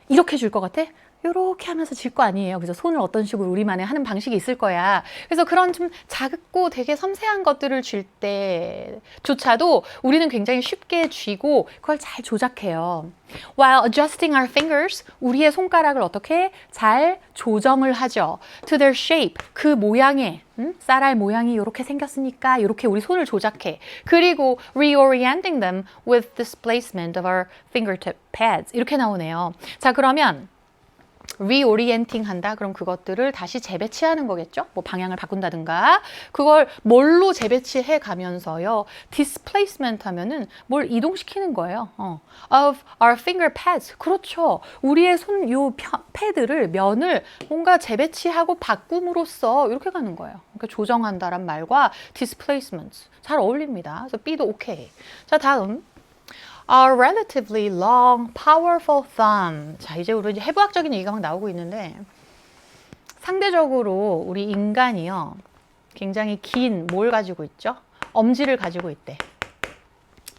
이렇게 줄 것 같아? 이렇게 하면서 질 거 아니에요. 그래서 손을 어떤 식으로 우리만의 하는 방식이 있을 거야. 그래서 그런 좀 작고 되게 섬세한 것들을 쥘 때조차도 우리는 굉장히 쉽게 쥐고 그걸 잘 조작해요. While adjusting our fingers, 우리의 손가락을 어떻게 잘 조정을 하죠. To their shape, 그 모양에 쌀알 모양이 이렇게 생겼으니까 이렇게 우리 손을 조작해. 그리고 reorienting them with displacement of our fingertip pads. 이렇게 나오네요. 자, 그러면 reorienting 한다. 그럼 그것들을 다시 재배치하는 거겠죠? 뭐 방향을 바꾼다든가. 그걸 뭘로 재배치해 가면서요. displacement 하면은 뭘 이동시키는 거예요. of our finger pads. 그렇죠. 우리의 손 요 패드를 면을 뭔가 재배치하고 바꿈으로써 이렇게 가는 거예요. 그러니까 조정한다란 말과 displacement 잘 어울립니다. 그래서 B도 오케이. 자, 다음. Our relatively long, powerful thumb. 자, 이제 우리 이제 해부학적인 얘기가 막 나오고 있는데 상대적으로 우리 인간이요. 굉장히 긴 뭘 가지고 있죠? 엄지를 가지고 있대.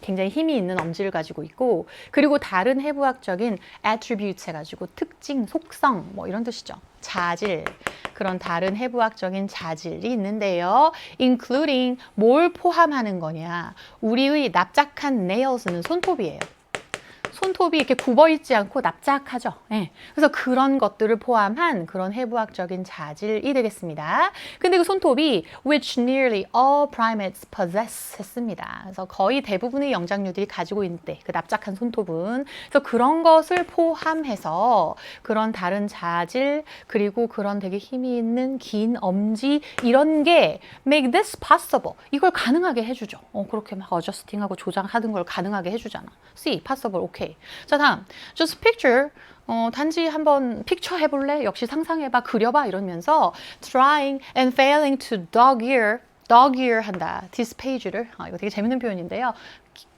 굉장히 힘이 있는 엄지를 가지고 있고 그리고 다른 해부학적인 attributes 해가지고 특징, 속성 뭐 이런 뜻이죠. 자질, 그런 다른 해부학적인 자질이 있는데요. including 뭘 포함하는 거냐. 우리의 납작한 nails는 손톱이에요. 손톱이 이렇게 굽어있지 않고 납작하죠. 네. 그래서 그런 것들을 포함한 그런 해부학적인 자질이 되겠습니다. 근데 그 손톱이 which nearly all primates possess 했습니다. 그래서 거의 대부분의 영장류들이 가지고 있는데 그 납작한 손톱은 그래서 그런 것을 포함해서 그런 다른 자질 그리고 그런 되게 힘이 있는 긴 엄지 이런 게 make this possible 이걸 가능하게 해주죠. 그렇게 막 어저스팅하고 조작하는 걸 가능하게 해주잖아. See, possible, okay. 자, 다음. Just picture. 단지 한번 픽처 해볼래? 역시 상상해봐, 그려봐 이러면서 trying and failing to dog ear 한다. this page를. 이거 되게 재밌는 표현인데요.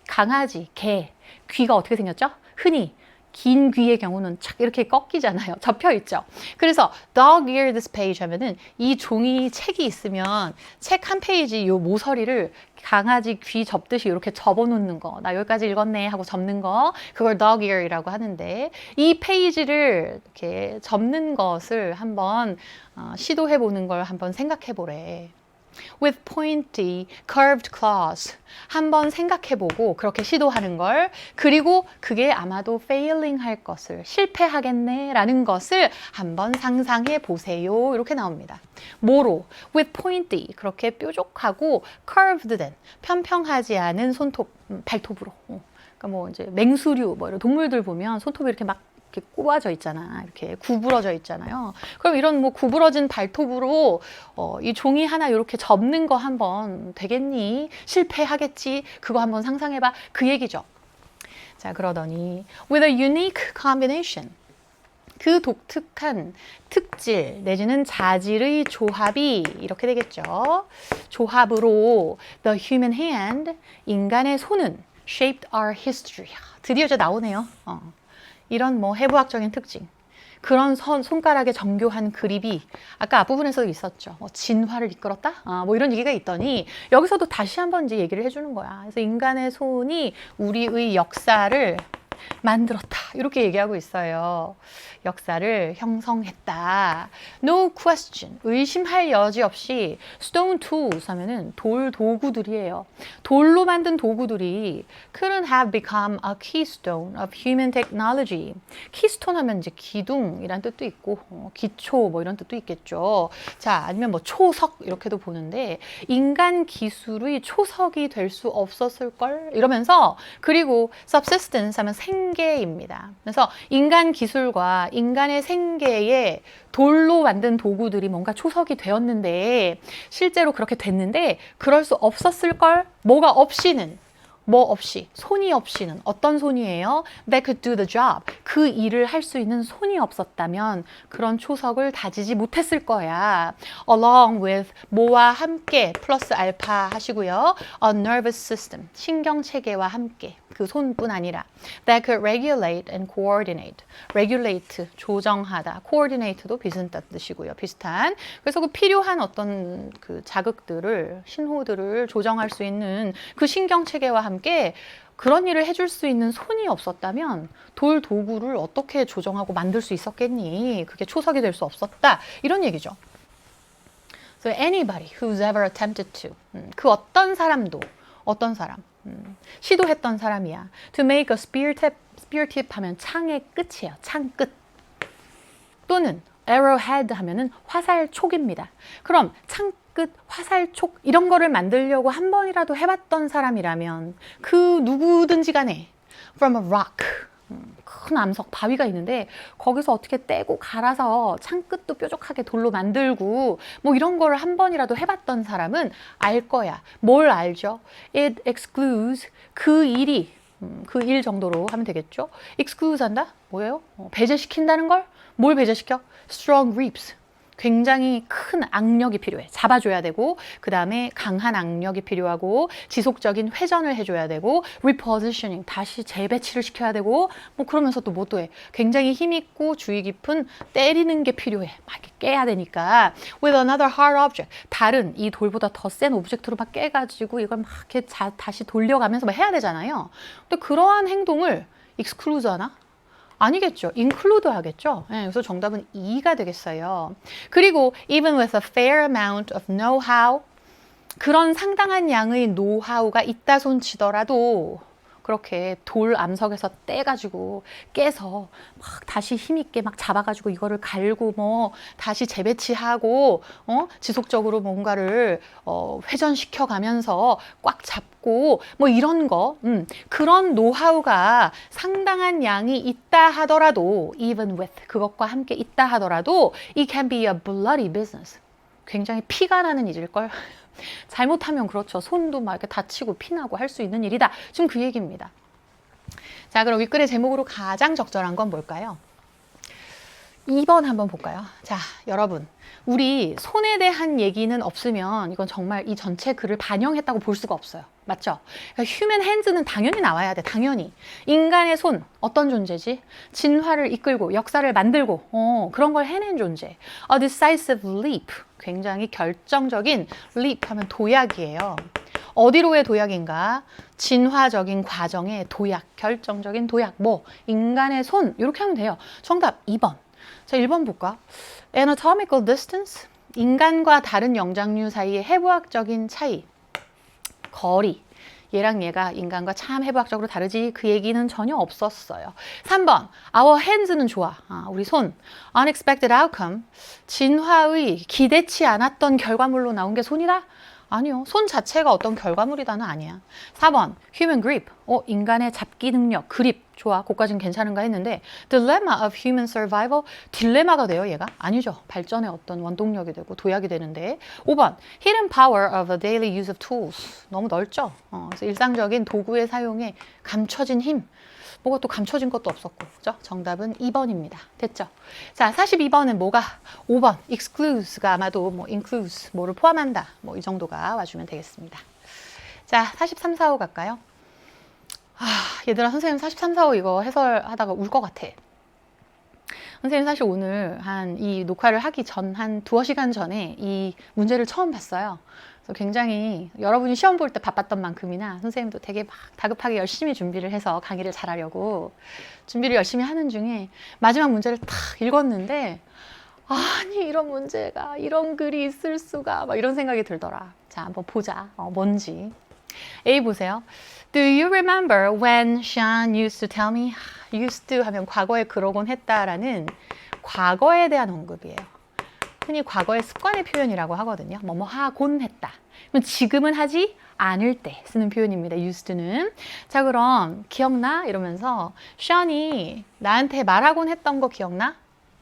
강아지, 개, 귀가 어떻게 생겼죠? 흔히 긴 귀의 경우는 착 이렇게 꺾이잖아요. 접혀 있죠. 그래서 dog ear this page 하면은 이 종이 책이 있으면 책 한 페이지 요 모서리를 강아지 귀 접듯이 이렇게 접어놓는 거. 나 여기까지 읽었네 하고 접는 거. 그걸 dog ear이라고 하는데 이 페이지를 이렇게 접는 것을 한번 시도해보는 걸 한번 생각해보래. with pointy, curved claws. 한번 생각해보고 그렇게 시도하는 걸, 그리고 그게 아마도 failing 할 것을, 실패하겠네 라는 것을 한번 상상해 보세요. 이렇게 나옵니다. 뭐로? with pointy, 그렇게 뾰족하고 curved 된, 편평하지 않은 손톱, 발톱으로. 그러니까 뭐 이제 맹수류, 뭐 이런 동물들 보면 손톱이 이렇게 막 이렇게 꼬아져 있잖아. 이렇게 구부러져 있잖아요. 그럼 이런 뭐 구부러진 발톱으로 이 종이 하나 이렇게 접는 거 한번 되겠니? 실패하겠지? 그거 한번 상상해봐. 그 얘기죠. 자, 그러더니 with a unique combination. 그 독특한 특질 내지는 자질의 조합이 이렇게 되겠죠. 조합으로 the human hand, 인간의 손은 shaped our history. 드디어 이제 나오네요. 이런 뭐 해부학적인 특징, 그런 손가락의 정교한 그립이 아까 앞부분에서도 있었죠. 진화를 이끌었다? 뭐 이런 얘기가 있더니 여기서도 다시 한번 이제 얘기를 해주는 거야. 그래서 인간의 손이 우리의 역사를 만들었다. 이렇게 얘기하고 있어요. 역사를 형성했다. No question. 의심할 여지 없이 stone tools 하면은 돌 도구들이에요. 돌로 만든 도구들이 couldn't have become a keystone of human technology. keystone 하면 이제 기둥이란 뜻도 있고 기초 뭐 이런 뜻도 있겠죠. 자, 아니면 뭐 초석 이렇게도 보는데 인간 기술의 초석이 될 수 없었을 걸 이러면서, 그리고 subsistence 하면 생계입니다. 그래서 인간 기술과 인간의 생계에 돌로 만든 도구들이 뭔가 초석이 되었는데, 실제로 그렇게 됐는데 그럴 수 없었을 걸. 뭐가 없이는, 뭐 없이, 손이 없이는. 어떤 손이에요? That could do the job. 그 일을 할 수 있는 손이 없었다면 그런 초석을 다지지 못했을 거야. Along with, 뭐와 함께, 플러스 알파 하시고요. A nervous system, 신경체계와 함께. 그 손뿐 아니라 that could regulate and coordinate. regulate, 조정하다. coordinate도 비슷한 뜻이고요. 비슷한. 그래서 그 필요한 어떤 그 자극들을, 신호들을 조정할 수 있는 그 신경체계와 함께 그런 일을 해줄 수 있는 손이 없었다면 돌 도구를 어떻게 조정하고 만들 수 있었겠니? 그게 초석이 될 수 없었다. 이런 얘기죠. So anybody who's ever attempted to, 그 어떤 사람도, 어떤 사람, 시도했던 사람이야. To make a spear tip 하면 창의 끝이에요. 창 끝. 또는 arrowhead 하면은 화살촉입니다. 그럼 창 끝, 화살촉 이런 거를 만들려고 한 번이라도 해봤던 사람이라면 그 누구든지 간에 from a rock, 큰 암석, 바위가 있는데 거기서 어떻게 떼고 갈아서 창 끝도 뾰족하게 돌로 만들고 뭐 이런 거를 한 번이라도 해봤던 사람은 알 거야. 뭘 알죠? It excludes, 그 일이, 그 일 정도로 하면 되겠죠. exclude 한다? 뭐예요? 배제시킨다는 걸? 뭘 배제시켜? strong reaps. 굉장히 큰 악력이 필요해. 잡아줘야 되고, 그 다음에 강한 악력이 필요하고, 지속적인 회전을 해줘야 되고, repositioning, 다시 재배치를 시켜야 되고, 뭐 그러면서 또 뭐 또 해. 굉장히 힘있고 주의 깊은 때리는 게 필요해. 막 이렇게 깨야 되니까. with another hard object, 다른 이 돌보다 더 센 오브젝트로 막 깨가지고 이걸 막 이렇게 다시 돌려가면서 막 해야 되잖아요. 근데 그러한 행동을 exclude 하나? 아니겠죠. include 하겠죠. 네, 그래서 정답은 2가 되겠어요. 그리고 even with a fair amount of know-how, 그런 상당한 양의 노하우가 있다 손치더라도 그렇게 돌 암석에서 떼가지고 깨서 막 다시 힘있게 막 잡아가지고 이거를 갈고 뭐 다시 재배치하고 지속적으로 뭔가를 회전시켜 가면서 꽉 잡고 뭐 이런 거, 그런 노하우가 상당한 양이 있다 하더라도, even with, 그것과 함께 있다 하더라도 it can be a bloody business. 굉장히 피가 나는 일일걸. 잘못하면 그렇죠. 손도 막 이렇게 다치고 피나고 할 수 있는 일이다. 지금 그 얘기입니다. 자, 그럼 윗글의 제목으로 가장 적절한 건 뭘까요? 2번 한번 볼까요? 자, 여러분. 우리 손에 대한 얘기는 없으면 이건 정말 이 전체 글을 반영했다고 볼 수가 없어요. 맞죠? 그러니까 human hands는 당연히 나와야 돼. 당연히. 인간의 손, 어떤 존재지? 진화를 이끌고 역사를 만들고 그런 걸 해낸 존재. A decisive leap, 굉장히 결정적인 leap 하면 도약이에요. 어디로의 도약인가? 진화적인 과정의 도약, 결정적인 도약. 뭐 인간의 손, 이렇게 하면 돼요. 정답 2번. 자, 1번 볼까? Anatomical distance, 인간과 다른 영장류 사이의 해부학적인 차이, 거리. 얘랑 얘가 인간과 참 해부학적으로 다르지 그 얘기는 전혀 없었어요. 3번, our hands는 좋아. 우리 손. unexpected outcome. 진화의 기대치 않았던 결과물로 나온 게 손이다? 아니요. 손 자체가 어떤 결과물이다는 아니야. 4번, human grip. 인간의 잡기 능력, 그립. 좋아. 그까진 괜찮은가 했는데 dilemma of human survival. 딜레마가 돼요, 얘가? 아니죠. 발전의 어떤 원동력이 되고 도약이 되는데. 5번, hidden power of a daily use of tools. 너무 넓죠? 그래서 일상적인 도구의 사용에 감춰진 힘. 뭐가 또 감춰진 것도 없었고, 그죠? 정답은 2번입니다. 됐죠? 자, 42번은 뭐가? 5번, exclusega 아마도 뭐 includes, 뭐를 포함한다. 뭐 이 정도가 와주면 되겠습니다. 자, 43, 45 갈까요? 얘들아, 선생님 43, 45 이거 해설하다가 울 것 같아. 선생님 사실 오늘 이 녹화를 하기 전 한 2시간 전에 이 문제를 처음 봤어요. 그래서 굉장히 여러분이 시험 볼 때 바빴던 만큼이나 선생님도 되게 막 다급하게 열심히 준비를 해서 강의를 잘하려고 준비를 열심히 하는 중에 마지막 문제를 탁 읽었는데 아니 이런 문제가 이런 글이 있을 수가 막 이런 생각이 들더라. 자, 한번 보자. 뭔지. A 보세요. Do you remember when Sean used to tell me? used to 하면 과거에 그러곤 했다라는 과거에 대한 언급이에요. 흔히 과거의 습관의 표현이라고 하거든요. 뭐뭐 하곤 했다. 그럼 지금은 하지 않을 때 쓰는 표현입니다. used는. 자, 그럼 기억나? 이러면서 션이 나한테 말하곤 했던 거 기억나?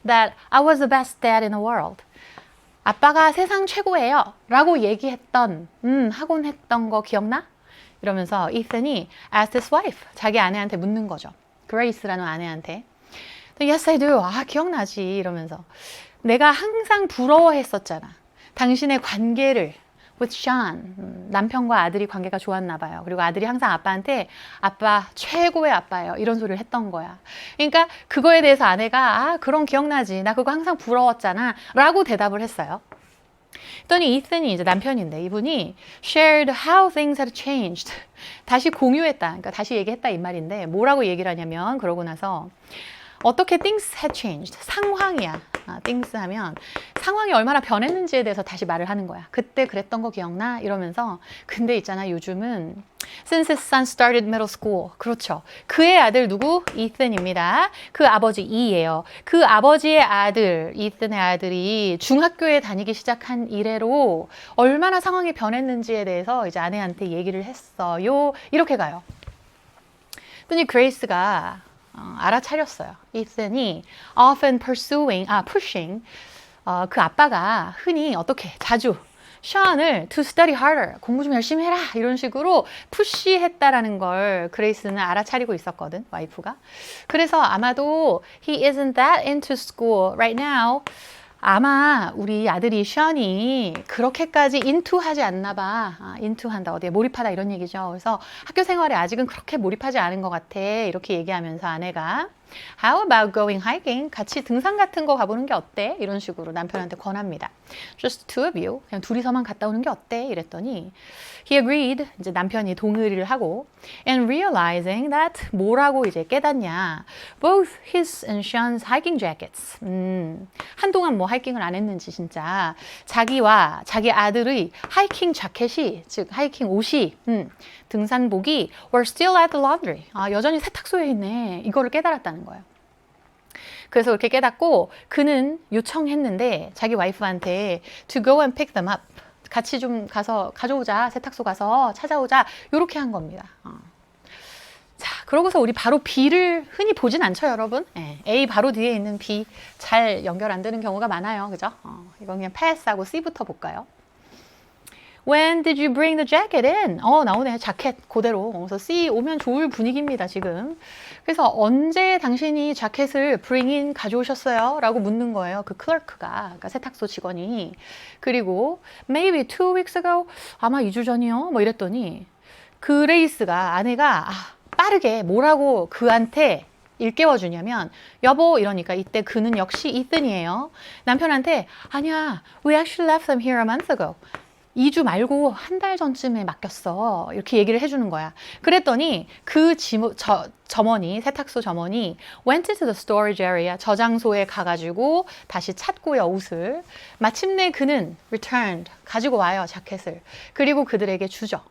That I was the best dad in the world. 아빠가 세상 최고예요. 라고 얘기했던, 하곤 했던 거 기억나? 이러면서 이튼이 asked his wife, 자기 아내한테 묻는 거죠. 그레이스라는 아내한테. Yes, I do. 기억나지. 이러면서. 내가 항상 부러워했었잖아. 당신의 관계를 with Sean. 남편과 아들이 관계가 좋았나 봐요. 그리고 아들이 항상 아빠한테 아빠 최고의 아빠예요. 이런 소리를 했던 거야. 그러니까 그거에 대해서 아내가 그럼 기억나지. 나 그거 항상 부러웠잖아. 라고 대답을 했어요. 그랬더니 이튼이 이제 남편인데 이분이 shared how things had changed. 다시 공유했다. 그러니까 다시 얘기했다 이 말인데 뭐라고 얘기를 하냐면 그러고 나서 어떻게 things had changed. 상황이야. things 하면 상황이 얼마나 변했는지에 대해서 다시 말을 하는 거야. 그때 그랬던 거 기억나? 이러면서 근데 있잖아 요즘은 since his son started middle school. 그렇죠. 그의 아들 누구? 이튼입니다. 그 아버지 이예요. 그 아버지의 아들, 이튼의 아들이 중학교에 다니기 시작한 이래로 얼마나 상황이 변했는지에 대해서 이제 아내한테 얘기를 했어요. 이렇게 가요. 그랬더니 그레이스가 알아차렸어요. 이튼이 often pushing 그 아빠가 흔히 어떻게 자주 션을 to study harder 공부 좀 열심히 해라 이런 식으로 푸시했다라는 걸 그레이스는 알아차리고 있었거든 와이프가. 그래서 아마도 he isn't that into school right now. 아마 우리 아들이 션이 그렇게까지 into 하지 않나 봐. into 한다. 어디에 몰입하다 이런 얘기죠. 그래서 학교 생활에 아직은 그렇게 몰입하지 않은 것 같아. 이렇게 얘기하면서 아내가 How about going hiking? 같이 등산 같은 거 가보는 게 어때? 이런 식으로 남편한테 권합니다. Just two of you. 그냥 둘이서만 갔다 오는 게 어때? 이랬더니 He agreed. 이제 남편이 동의를 하고 And realizing that 뭐라고 이제 깨닫냐. Both his and Sean's hiking jackets. 한동안 뭐 하이킹을 안 했는지 진짜 자기와 자기 아들의 하이킹 자켓이 즉 하이킹 옷이 등산복이 were still at the laundry. 여전히 세탁소에 있네. 이거를 깨달았다는 거예요. 그래서 그렇게 깨닫고 그는 요청했는데 자기 와이프한테 to go and pick them up. 같이 좀 가서 가져오자. 세탁소 가서 찾아오자. 이렇게 한 겁니다. 자, 그러고서 우리 바로 B를 흔히 보진 않죠, 여러분? 네, A 바로 뒤에 있는 B 잘 연결 안 되는 경우가 많아요. 그죠? 이건 그냥 패스하고 C부터 볼까요? When did you bring the jacket in? 나오네. 자켓 그대로. 그래서 C 오면 좋을 분위기입니다, 지금. 그래서 언제 당신이 자켓을 bring in 가져오셨어요? 라고 묻는 거예요. 그 클러크가, 그러니까 세탁소 직원이. 그리고 maybe 2 weeks ago? 아마 2주 전이요? 뭐 이랬더니 그레이스가, 아내가 빠르게 뭐라고 그한테 일깨워 주냐면 여보 이러니까 이때 그는 역시 이튼이에요. 남편한테 아니야, we actually left them here a month ago. 2주 말고 한 달 전쯤에 맡겼어. 이렇게 얘기를 해주는 거야. 그랬더니 그 점원이, 세탁소 점원이 went to the storage area, 저장소에 가가지고 다시 찾고요, 옷을. 마침내 그는 returned, 가지고 와요, 자켓을. 그리고 그들에게 주죠.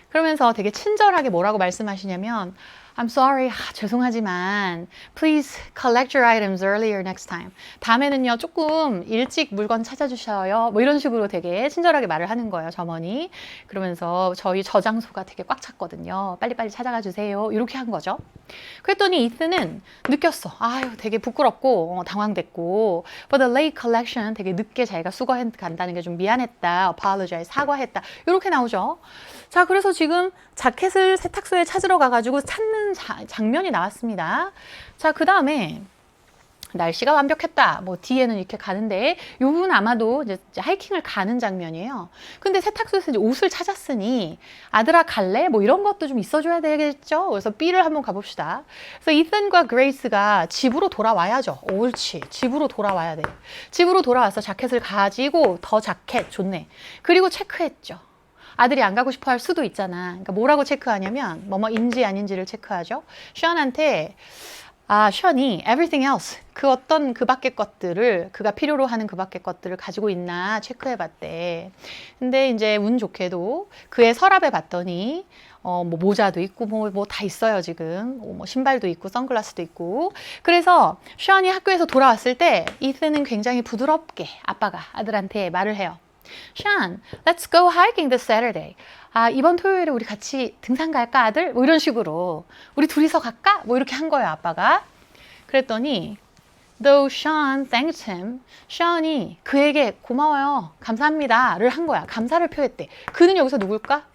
그러면서 되게 친절하게 뭐라고 말씀하시냐면 I'm sorry, 죄송하지만 please collect your items earlier next time. 다음에는요 조금 일찍 물건 찾아주셔요. 뭐 이런 식으로 되게 친절하게 말을 하는 거예요, 점원이. 그러면서 저희 저장소가 되게 꽉 찼거든요. 빨리빨리 찾아가 주세요. 이렇게 한 거죠. 그랬더니 이슨은 느꼈어. 아유, 되게 부끄럽고 당황됐고 but the late collection, 되게 늦게 자기가 수거해 간다는 게 좀 미안했다. apologize, 사과했다. 이렇게 나오죠. 자, 그래서 지금 자켓을 세탁소에 찾으러 가가지고 찾는 장면이 나왔습니다. 자, 그 다음에 날씨가 완벽했다. 뭐 뒤에는 이렇게 가는데 이 부분 아마도 이제 하이킹을 가는 장면이에요. 근데 세탁소에서 이제 옷을 찾았으니 아들아 갈래? 뭐 이런 것도 좀 있어줘야 되겠죠. 그래서 B를 한번 가봅시다. 그래서 이슨과 그레이스가 집으로 돌아와야죠. 옳지. 집으로 돌아와야 돼. 집으로 돌아와서 자켓을 가지고 더 자켓 좋네. 그리고 체크했죠. 아들이 안 가고 싶어 할 수도 있잖아. 그러니까 뭐라고 체크하냐면 뭐뭐인지 아닌지를 체크하죠. 션한테 션이 everything else, 그 어떤 그 밖의 것들을, 그가 필요로 하는 그 밖의 것들을 가지고 있나 체크해 봤대. 근데 이제 운 좋게도 그의 서랍에 봤더니 뭐 모자도 있고 뭐 다 있어요, 지금. 뭐 신발도 있고 선글라스도 있고. 그래서 션이 학교에서 돌아왔을 때 이슨은 굉장히 부드럽게 아빠가 아들한테 말을 해요. Sean, let's go hiking this Saturday. 이번 토요일에 우리 같이 등산 갈까, 아들? 뭐 이런 식으로. 우리 둘이서 갈까? 뭐 이렇게 한 거예요, 아빠가. 그랬더니 though Sean thanked him, Sean이 그에게 고마워요, 감사합니다를 한 거야. 감사를 표했대. 그는 여기서 누굴까?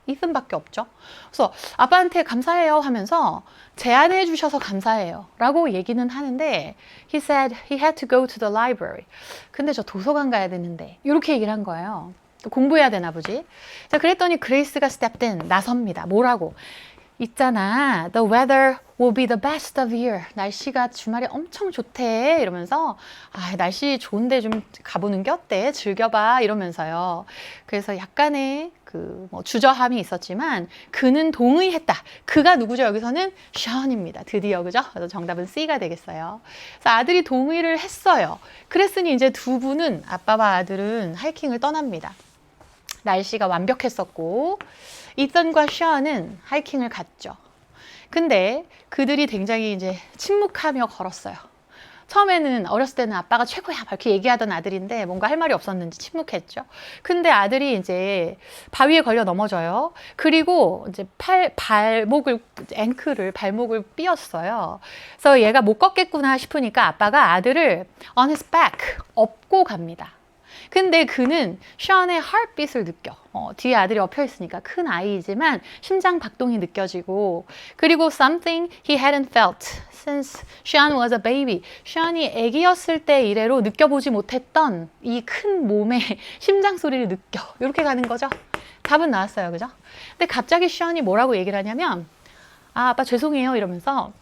이슨밖에 없죠. 그래서 아빠한테 감사해요 하면서 제안해 주셔서 감사해요 라고 얘기는 하는데 he said he had to go to the library. 근데 저 도서관 가야 되는데 이렇게 얘기를 한 거예요. 공부해야 되나 보지. 자, 그랬더니 그레이스가 stepped in, 나섭니다. 뭐라고? 있잖아, the weather will be the best of year. 날씨가 주말에 엄청 좋대. 이러면서 날씨 좋은데 좀 가보는 게 어때? 즐겨봐. 이러면서요. 그래서 약간의 뭐 주저함이 있었지만 그는 동의했다. 그가 누구죠? 여기서는 션입니다. 드디어, 그죠? 그래서 정답은 C가 되겠어요. 그래서 아들이 동의를 했어요. 그랬으니 이제 두 분은, 아빠와 아들은 하이킹을 떠납니다. 날씨가 완벽했었고 이슨과 션은 하이킹을 갔죠. 근데 그들이 굉장히 이제 침묵하며 걸었어요. 처음에는 어렸을 때는 아빠가 최고야 이렇게 얘기하던 아들인데 뭔가 할 말이 없었는지 침묵했죠. 근데 아들이 이제 바위에 걸려 넘어져요. 그리고 이제 발목을 삐었어요. 그래서 얘가 못 걷겠구나 싶으니까 아빠가 아들을 on his back 업고 갑니다. 근데 그는 션의 heartbeat을 느껴. 뒤에 아들이 엎여 있으니까 큰 아이이지만 심장 박동이 느껴지고, 그리고 something he hadn't felt since Sean was a baby. 션이 아기였을 때 이래로 느껴보지 못했던 이 큰 몸의 심장 소리를 느껴. 이렇게 가는 거죠. 답은 나왔어요, 그죠? 근데 갑자기 션이 뭐라고 얘기를 하냐면 아빠 죄송해요 이러면서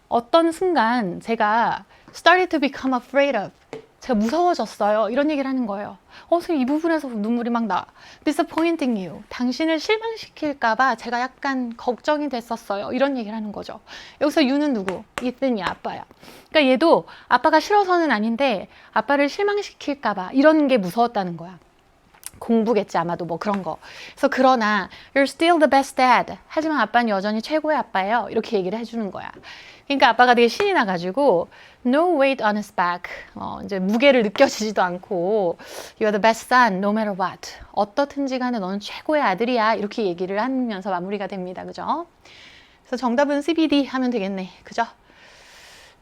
어떤 순간 제가 started to become afraid of, 제가 무서워졌어요. 이런 얘기를 하는 거예요. 선생님, 이 부분에서 눈물이 막 나. disappointing you. 당신을 실망시킬까봐 제가 약간 걱정이 됐었어요. 이런 얘기를 하는 거죠. 여기서 you는 누구? 이슨이 아빠야. 그러니까 얘도 아빠가 싫어서는 아닌데 아빠를 실망시킬까봐 이런 게 무서웠다는 거야. 공부겠지 아마도, 뭐 그런 거. 그래서 그러나 you're still the best dad. 하지만 아빠는 여전히 최고의 아빠예요. 이렇게 얘기를 해주는 거야. 그러니까 아빠가 되게 신이 나가지고 no weight on his back. 이제 무게를 느껴지지도 않고 you're the best son no matter what. 어떻든지 간에 너는 최고의 아들이야. 이렇게 얘기를 하면서 마무리가 됩니다. 그죠? 그래서 정답은 CBD 하면 되겠네. 그죠?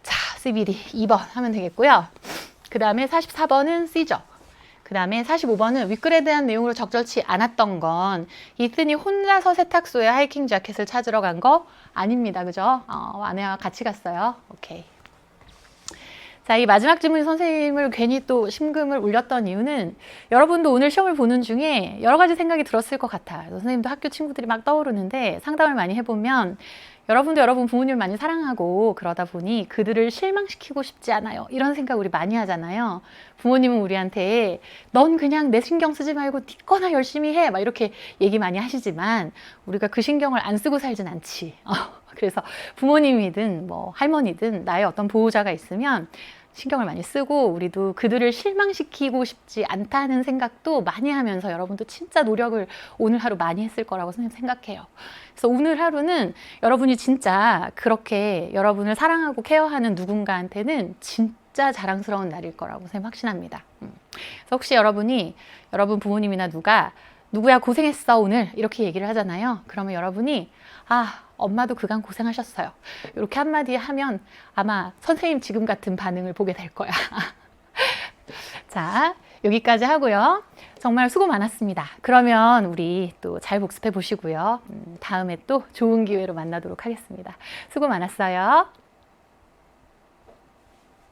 자, CBD 2번 하면 되겠고요. 그 다음에 44번은 C죠. 그 다음에 45번은 윗글에 대한 내용으로 적절치 않았던 건 이슨이 혼자서 세탁소에 하이킹 자켓을 찾으러 간 거 아닙니다. 그죠? 아내와 같이 갔어요. 오케이. 자, 이 마지막 질문이 선생님을 괜히 또 심금을 울렸던 이유는 여러분도 오늘 시험을 보는 중에 여러 가지 생각이 들었을 것 같아요. 선생님도 학교 친구들이 막 떠오르는데 상담을 많이 해보면 여러분도 여러분 부모님을 많이 사랑하고 그러다 보니 그들을 실망시키고 싶지 않아요. 이런 생각 우리 많이 하잖아요. 부모님은 우리한테 넌 그냥 내 신경 쓰지 말고 네 거나 열심히 해. 막 이렇게 얘기 많이 하시지만 우리가 그 신경을 안 쓰고 살진 않지. 그래서 부모님이든 뭐 할머니든 나의 어떤 보호자가 있으면 신경을 많이 쓰고 우리도 그들을 실망시키고 싶지 않다는 생각도 많이 하면서 여러분도 진짜 노력을 오늘 하루 많이 했을 거라고 생각해요. 그래서 오늘 하루는 여러분이 진짜 그렇게 여러분을 사랑하고 케어하는 누군가한테는 진짜 자랑스러운 날일 거라고 선생님 확신합니다. 그래서 혹시 여러분이 여러분 부모님이나 누구야 고생했어 오늘 이렇게 얘기를 하잖아요. 그러면 여러분이 엄마도 그간 고생하셨어요. 이렇게 한마디 하면 아마 선생님 지금 같은 반응을 보게 될 거야. 자, 여기까지 하고요. 정말 수고 많았습니다. 그러면 우리 또 잘 복습해 보시고요. 다음에 또 좋은 기회로 만나도록 하겠습니다. 수고 많았어요.